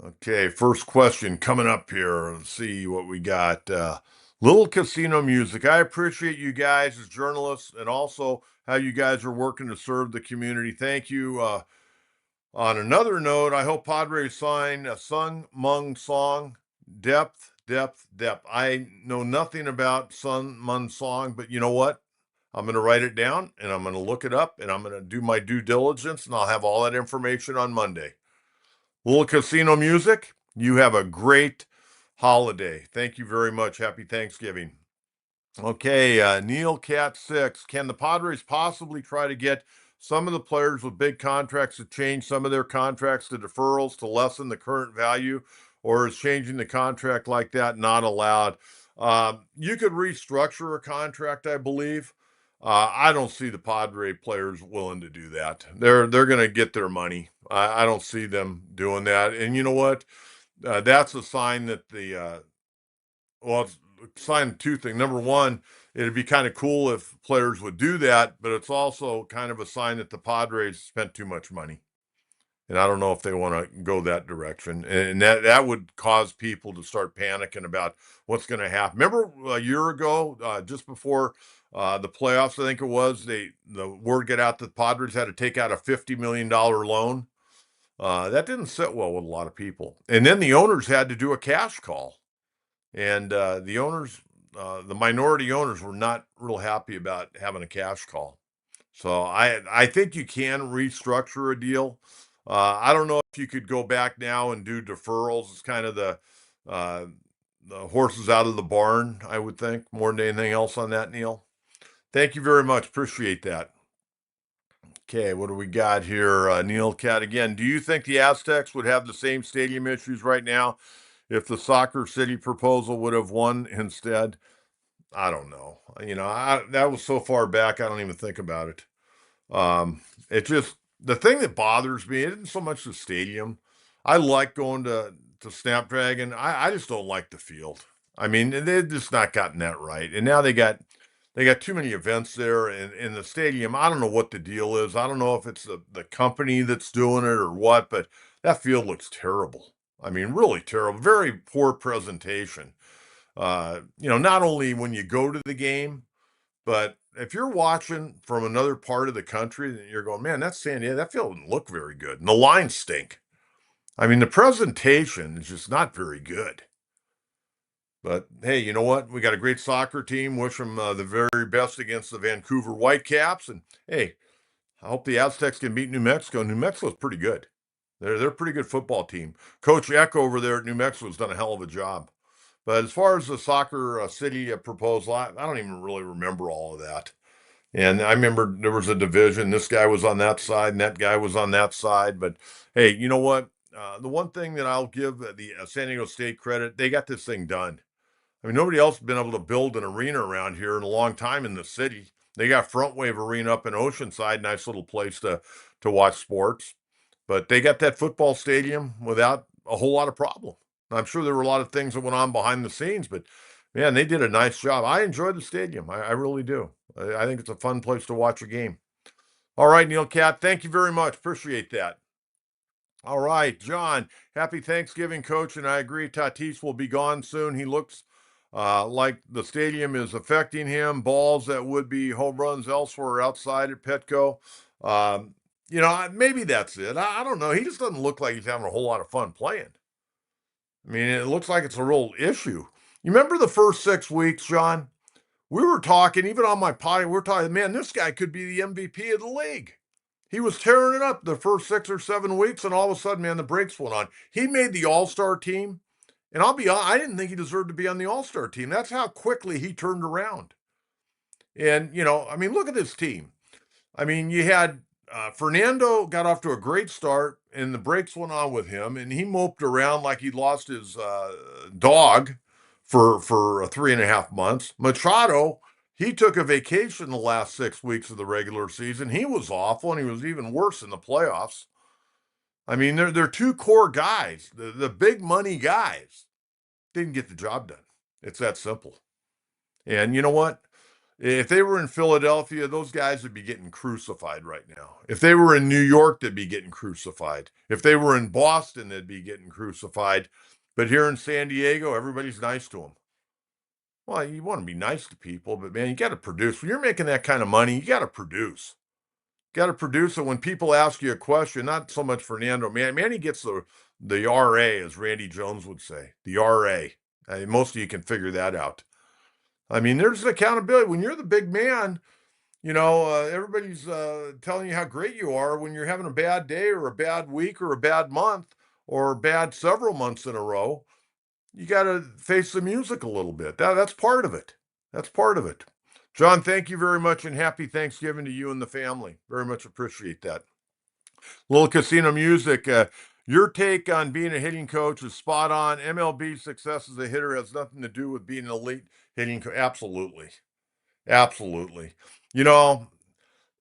Okay, first question coming up here. Let's see what we got. Little casino music. I appreciate you guys as journalists and also how you guys are working to serve the community. Thank you. On another note, I hope Padres sign a Sung Mung Song. Depth, depth, depth. I know nothing about Sun Mun Song, but you know what? I'm going to write it down and I'm going to look it up and I'm going to do my due diligence and I'll have all that information on Monday. Little casino music. You have a great holiday. Thank you very much. Happy Thanksgiving. Okay, Neil Cat 6. Can the Padres possibly try to get some of the players with big contracts to change some of their contracts to deferrals to lessen the current value, or is changing the contract like that not allowed? You could restructure a contract, I believe. I don't see the Padre players willing to do that. They're going to get their money. I don't see them doing that. And you know what? That's a sign that well, it's a sign of 2 things. Number one, it'd be kind of cool if players would do that, but it's also kind of a sign that the Padres spent too much money. And I don't know if they want to go that direction. And that would cause people to start panicking about what's going to happen. Remember a year ago, just before the playoffs, I think it was, the word got out that the Padres had to take out a $50 million loan. That didn't sit well with a lot of people. And then the owners had to do a cash call. And the owners, the minority owners, were not real happy about having a cash call. So I think you can restructure a deal. I don't know if you could go back now and do deferrals. It's kind of the horses out of the barn, I would think, more than anything else on that, Neil. Thank you very much. Appreciate that. Okay, what do we got here? Neil Cat again. Do you think the Aztecs would have the same stadium issues right now if the Soccer City proposal would have won instead? I don't know. That was so far back, I don't even think about it. It just, the thing that bothers me isn't so much the stadium. I like going to Snapdragon. I just don't like the field. I mean, they've just not gotten that right. And now they got too many events there in the stadium. I don't know what the deal is. I don't know if it's the company that's doing it or what, but that field looks terrible. I mean, really terrible. Very poor presentation. Not only when you go to the game, but if you're watching from another part of the country, you're going, man, that's San Diego. That field doesn't look very good. And the lines stink. I mean, the presentation is just not very good. But hey, you know what? We got a great soccer team. Wish them the very best against the Vancouver Whitecaps. And hey, I hope the Aztecs can beat New Mexico. New Mexico's pretty good. They're a pretty good football team. Coach Eck over there at New Mexico has done a hell of a job. But as far as the Soccer City proposal, I don't even really remember all of that. And I remember there was a division. This guy was on that side, and that guy was on that side. But hey, you know what? The one thing that I'll give the San Diego State credit, they got this thing done. I mean, nobody else has been able to build an arena around here in a long time in the city. They got Front Wave Arena up in Oceanside, nice little place to watch sports. But they got that football stadium without a whole lot of problem. I'm sure there were a lot of things that went on behind the scenes, but man, they did a nice job. I enjoyed the stadium. I really do. I think it's a fun place to watch a game. All right, Neil Cat, thank you very much. Appreciate that. All right, John, happy Thanksgiving, Coach. And I agree, Tatis will be gone soon. He looks like the stadium is affecting him. Balls that would be home runs elsewhere outside at Petco. maybe that's it. I don't know. He just doesn't look like he's having a whole lot of fun playing. I mean, it looks like it's a real issue. You remember the first 6 weeks, John? We were talking, even on my potty, we were talking, man, this guy could be the MVP of the league. He was tearing it up the first 6 or 7 weeks, and all of a sudden, man, the brakes went on. He made the All-Star team, and I'll be honest, I didn't think he deserved to be on the All-Star team. That's how quickly he turned around. And, I mean, look at this team. I mean, you had Fernando got off to a great start, and the brakes went on with him, and he moped around like he lost his dog for 3.5 months. Machado, he took a vacation the last 6 weeks of the regular season. He was awful, and he was even worse in the playoffs. I mean, they're two core guys, the big money guys, didn't get the job done. It's that simple. And you know what? If they were in Philadelphia, those guys would be getting crucified right now. If they were in New York, they'd be getting crucified. If they were in Boston, they'd be getting crucified. But here in San Diego, everybody's nice to them. Well, you want to be nice to people, but man, you got to produce. When you're making that kind of money, you got to produce. Got to produce it when people ask you a question, not so much Fernando. Man, he gets the RA, as Randy Jones would say, the RA. Most of you can figure that out. I mean, there's accountability. When you're the big man, everybody's telling you how great you are. When you're having a bad day or a bad week or a bad month or bad several months in a row, you got to face the music a little bit. That's part of it. That's part of it. John, thank you very much, and happy Thanksgiving to you and the family. Very much appreciate that. Little casino music. Your take on being a hitting coach is spot on. MLB success as a hitter has nothing to do with being an elite hitting coach. Absolutely. Absolutely. You know,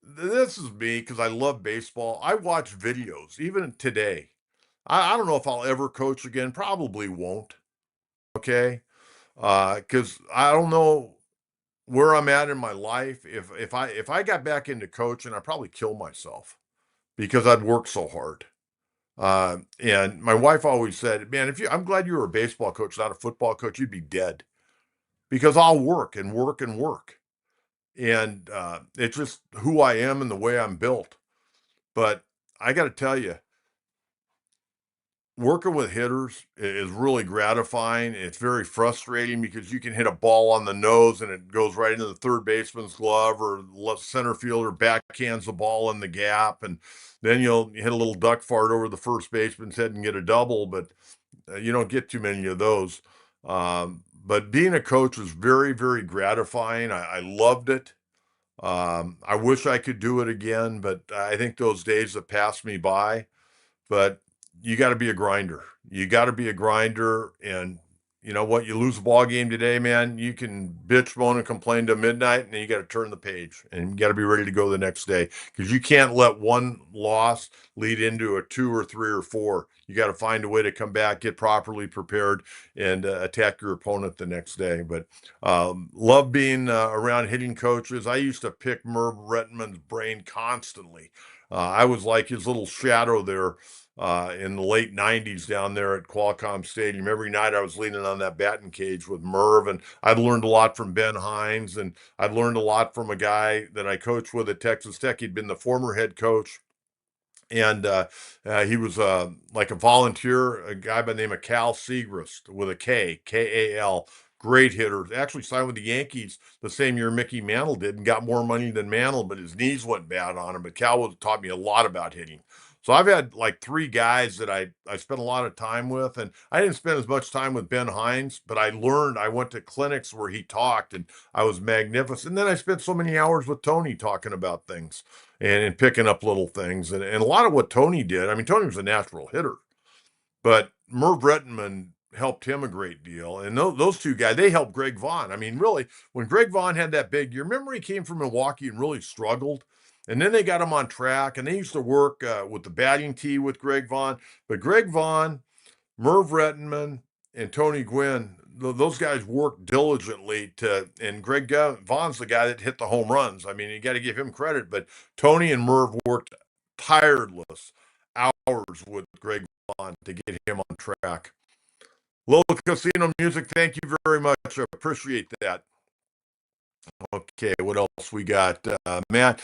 this is me because I love baseball. I watch videos, even today. I don't know if I'll ever coach again. Probably won't. Okay. Because I don't know where I'm at in my life. If I got back into coaching, I'd probably kill myself because I'd worked so hard. And my wife always said, "Man, I'm glad you were a baseball coach, not a football coach. You'd be dead because I'll work and work and work." And it's just who I am and the way I'm built. But I got to tell you, working with hitters is really gratifying. It's very frustrating because you can hit a ball on the nose and it goes right into the third baseman's glove, or left center fielder backhands the ball in the gap, and then you'll hit a little duck fart over the first baseman's head and get a double. But you don't get too many of those. But being a coach was very, very gratifying. I loved it. I wish I could do it again, but I think those days have passed me by. But you got to be a grinder. You got to be a grinder. And you know what? You lose a ball game today, man. You can bitch, moan, and complain to midnight, and then you got to turn the page and you got to be ready to go the next day because you can't let one loss lead into a 2 or 3 or 4. You got to find a way to come back, get properly prepared, and attack your opponent the next day. But love being around hitting coaches. I used to pick Merv Rettenman's brain constantly. I was like his little shadow there in the late 90s down there at Qualcomm Stadium. Every night I was leaning on that batting cage with Merv, and I'd learned a lot from Ben Hines, and I'd learned a lot from a guy that I coached with at Texas Tech. He'd been the former head coach, and he was like a volunteer, a guy by the name of Cal Segrist with a K, Kal. Great hitter. Actually signed with the Yankees the same year Mickey Mantle did and got more money than Mantle, but his knees went bad on him. But Cal taught me a lot about hitting. So I've had like 3 guys that I spent a lot of time with, and I didn't spend as much time with Ben Hines, but I learned. I went to clinics where he talked, and I was magnificent. And then I spent so many hours with Tony talking about things and picking up little things, and a lot of what Tony did. I mean, Tony was a natural hitter, but Merv Rettenman helped him a great deal. And those 2 guys, they helped Greg Vaughn. I mean, really, when Greg Vaughn had that big year, remember he came from Milwaukee and really struggled? And then they got him on track, and they used to work with the batting tee with Greg Vaughn. But Greg Vaughn, Merv Rettenman, and Tony Gwynn, those guys worked diligently and Greg Vaughn's the guy that hit the home runs. I mean, you got to give him credit, but Tony and Merv worked tireless hours with Greg Vaughn to get him on track. Little casino music, thank you very much. I appreciate that. Okay, what else we got? Matt,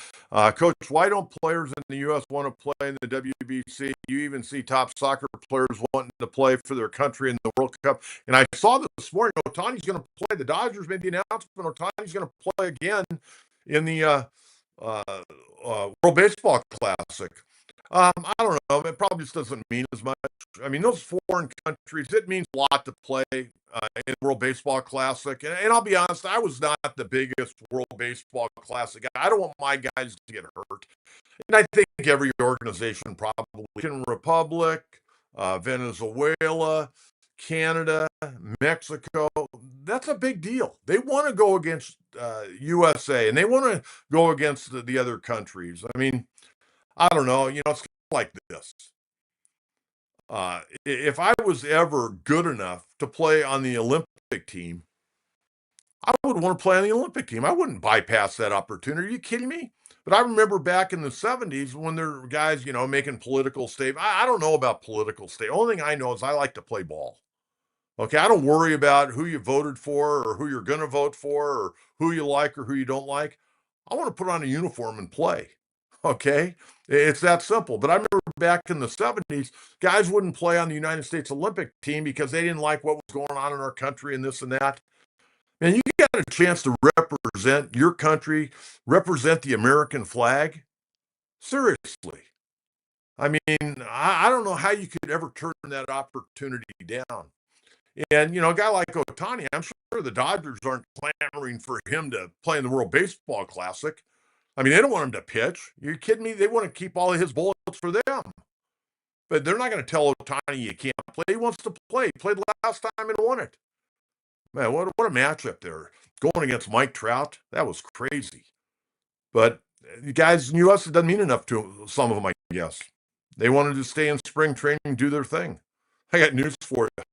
Coach, why don't players in the U.S. want to play in the WBC? You even see top soccer players wanting to play for their country in the World Cup. And I saw this morning, Otani's going to play. The Dodgers made the announcement Otani's going to play again in the uh, World Baseball Classic. I don't know. It probably just doesn't mean as much. I mean, those foreign countries, it means a lot to play in World Baseball Classic. And I'll be honest, I was not the biggest World Baseball Classic guy. I don't want my guys to get hurt. And I think every organization probably, Dominican Republic, Venezuela, Canada, Mexico, that's a big deal. They want to go against USA and they want to go against the other countries. I mean, I don't know. It's like this. If I was ever good enough to play on the Olympic team, I would want to play on the Olympic team. I wouldn't bypass that opportunity. Are you kidding me? But I remember back in the 70s when there were guys, making political statements. I don't know about political statements. Only thing I know is I like to play ball. Okay, I don't worry about who you voted for or who you're going to vote for or who you like or who you don't like. I want to put on a uniform and play. Okay, it's that simple. But I remember back in the 70s, guys wouldn't play on the United States Olympic team because they didn't like what was going on in our country and this and that. And you got a chance to represent your country, represent the American flag. Seriously. I mean, I don't know how you could ever turn that opportunity down. And, a guy like Otani, I'm sure the Dodgers aren't clamoring for him to play in the World Baseball Classic. I mean, they don't want him to pitch. You're kidding me? They want to keep all of his bullets for them. But they're not going to tell Otani you can't play. He wants to play. He played last time and won it. Man, what a matchup there. Going against Mike Trout, that was crazy. But the guys in the U.S., it doesn't mean enough to some of them, I guess. They wanted to stay in spring training, do their thing. I got news for you.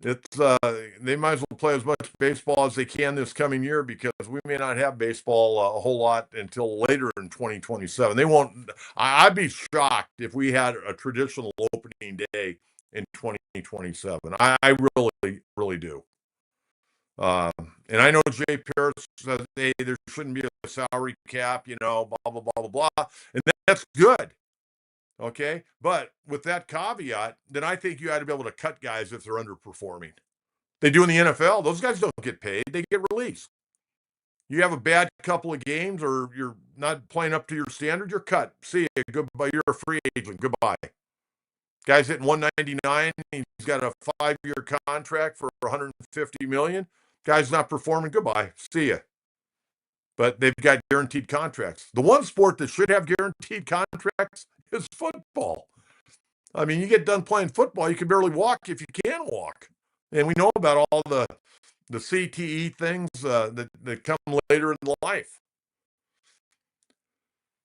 It's they might as well play as much baseball as they can this coming year because we may not have baseball a whole lot until later in 2027. They won't. I'd be shocked if we had a traditional opening day in 2027. I really, really do. And I know Jay Paris says, hey, there shouldn't be a salary cap, blah, blah, blah, blah, blah. And that's good. Okay. But with that caveat, then I think you ought to be able to cut guys if they're underperforming. They do in the NFL. Those guys don't get paid. They get released. You have a bad couple of games or you're not playing up to your standard, you're cut. See you. Goodbye. You're a free agent. Goodbye. Guy's hitting 199. He's got a 5-year contract for $150 million. Guy's not performing. Goodbye. See ya. But they've got guaranteed contracts. The one sport that should have guaranteed contracts is football. I mean, you get done playing football, you can barely walk if you can walk. And we know about all the CTE things that come later in life.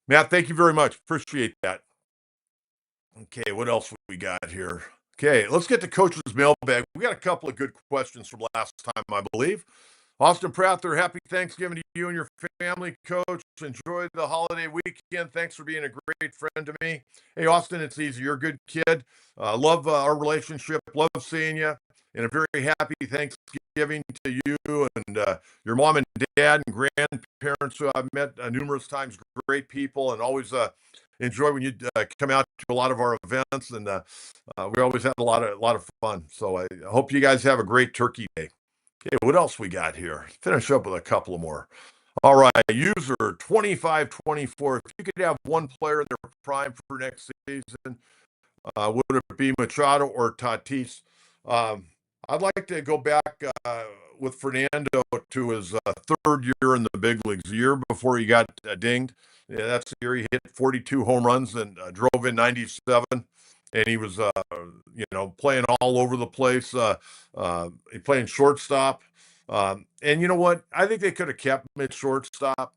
Matt, thank you very much. Appreciate that. Okay, what else we got here? Okay, let's get to Coach's mailbag. We got a couple of good questions from last time, I believe. Austin Prather, happy Thanksgiving to you and your family, Coach. Enjoy the holiday weekend. Thanks for being a great friend to me. Hey, Austin, it's easy. You're a good kid. Love our relationship. Love seeing you. And a very happy Thanksgiving to you and your mom and dad and grandparents who I've met numerous times. Great people and always enjoy when you come out to a lot of our events. And we always have a lot of fun. So I hope you guys have a great Turkey Day. Okay, what else we got here? Finish up with a couple of more. All right, user 2524. If you could have one player in their prime for next season, would it be Machado or Tatis? I'd like to go back with Fernando to his third year in the big leagues, the year before he got dinged. Yeah, that's the year he hit 42 home runs and drove in 97. And he was, playing all over the place. He playing shortstop. And you know what? I think they could have kept him at shortstop,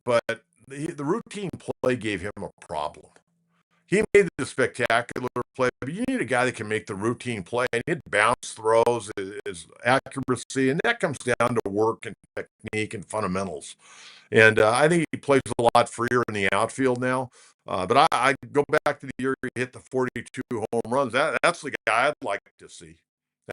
but the routine play gave him a problem. He made the spectacular play, but you need a guy that can make the routine play. And hit bounce throws, his accuracy, and that comes down to work and technique and fundamentals. And I think he plays a lot freer in the outfield now. But I go back to the year he hit the 42 home runs. That's the guy I'd like to see.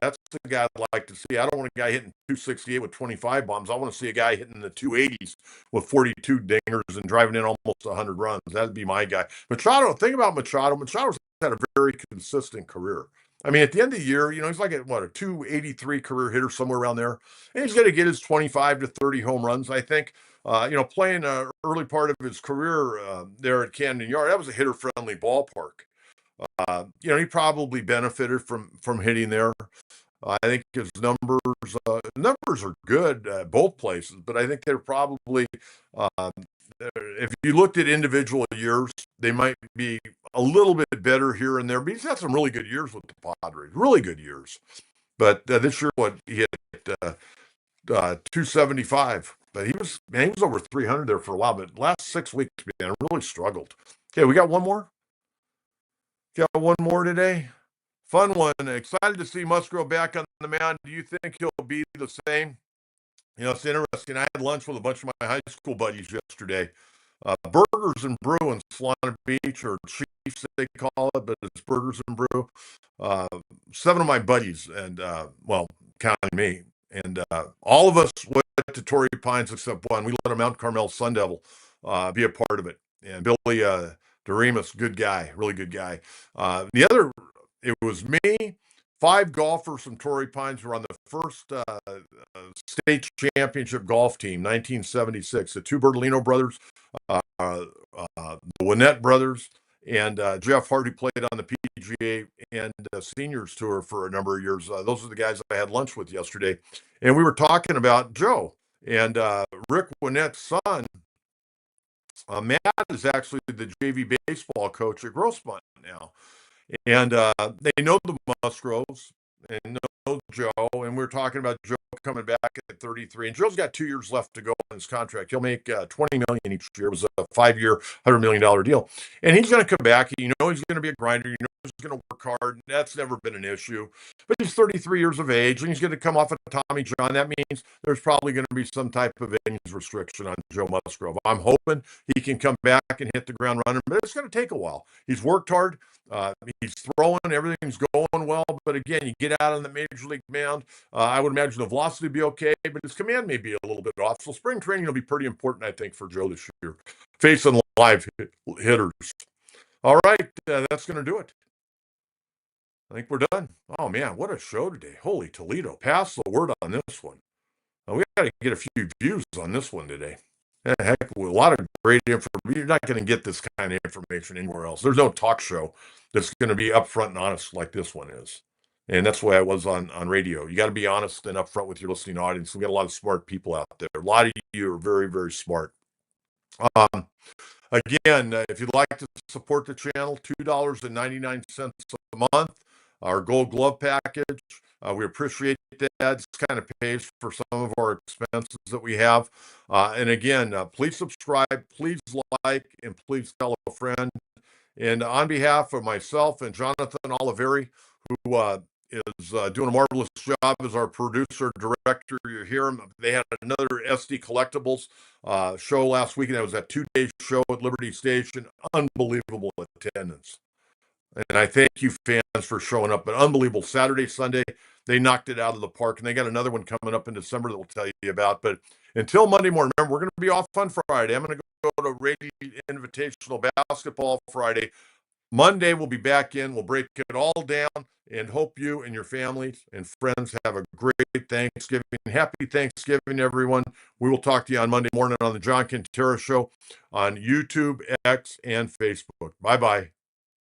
That's the guy I'd like to see. I don't want a guy hitting 268 with 25 bombs. I want to see a guy hitting the 280s with 42 dingers and driving in almost 100 runs. That'd be my guy. Machado, think about Machado. Machado's had a very consistent career. I mean, at the end of the year, he's like a 283 career hitter, somewhere around there. And he's going to get his 25 to 30 home runs, I think. Playing early part of his career there at Camden Yard, that was a hitter-friendly ballpark. He probably benefited from hitting there. I think his numbers are good at both places, but I think they're probably, if you looked at individual years, they might be a little bit better here and there. But he's had some really good years with the Padres, really good years. But this year, he hit 275. But he was over 300 there for a while. But last 6 weeks, man, really struggled. Okay, we got one more. Got one more today. Fun one. Excited to see Musgrove back on the mound. Do you think he'll be the same? It's interesting. I had lunch with a bunch of my high school buddies yesterday. Burgers and Brew in Solana Beach, or Chiefs they call it, but it's Burgers and Brew. 7 of my buddies, and counting me, and all of us went to Torrey Pines except one. We let a Mount Carmel Sun Devil be a part of it. And Billy Doremus, good guy, really good guy. It was me, 5 golfers from Torrey Pines who were on the first state championship golf team, 1976. The 2 Bertolino brothers, the Winnett brothers, and Jeff Hart, who played on the PGA and Seniors Tour for a number of years. Those are the guys I had lunch with yesterday. And we were talking about Joe. And Rick Winnett's son, Matt, is actually the JV baseball coach at Grossmont now. And they know the Musgroves and know Joe. And we're talking about Joe coming back at 33. And Joe's got 2 years left to go on his contract. He'll make $20 million each year. It was a 5-year, $100 million deal. And he's going to come back. He's going to be a grinder. He's going to work hard. That's never been an issue. But he's 33 years of age, and he's going to come off of Tommy John. That means there's probably going to be some type of innings restriction on Joe Musgrove. I'm hoping he can come back and hit the ground running, but it's going to take a while. He's worked hard. He's throwing, everything's going well, but again, you get out on the major league mound. I would imagine the velocity would be okay, but his command may be a little bit off. So spring training will be pretty important, I think, for Joe this year, facing live hitters. All right, that's going to do it. I think we're done. Oh man, what a show today! Holy Toledo! Pass the word on this one. We got to get a few views on this one today. Heck, a lot of great information. You're not going to get this kind of information anywhere else. There's no talk show that's going to be upfront and honest like this one is. And that's the way I was on radio. You got to be honest and upfront with your listening audience. We got a lot of smart people out there. A lot of you are very, very smart. Again, if you'd like to support the channel, $2.99 a month. Our Gold Glove package. We appreciate that. This kind of pays for some of our expenses that we have. And again, please subscribe, please like, and please tell a friend. And on behalf of myself and Jonathan Oliveri, who is doing a marvelous job as our producer, director, you hear him. They had another SD Collectibles show last week, and that was a 2-day show at Liberty Station. Unbelievable attendance. And I thank you fans for showing up. But unbelievable. Saturday, Sunday, they knocked it out of the park. And they got another one coming up in December that we'll tell you about. But until Monday morning, remember, we're going to be off on Friday. I'm going to go to Rady Invitational Basketball Friday. Monday, we'll be back in. We'll break it all down and hope you and your families and friends have a great Thanksgiving. Happy Thanksgiving, everyone. We will talk to you on Monday morning on the John Quintero Show on YouTube, X, and Facebook. Bye-bye.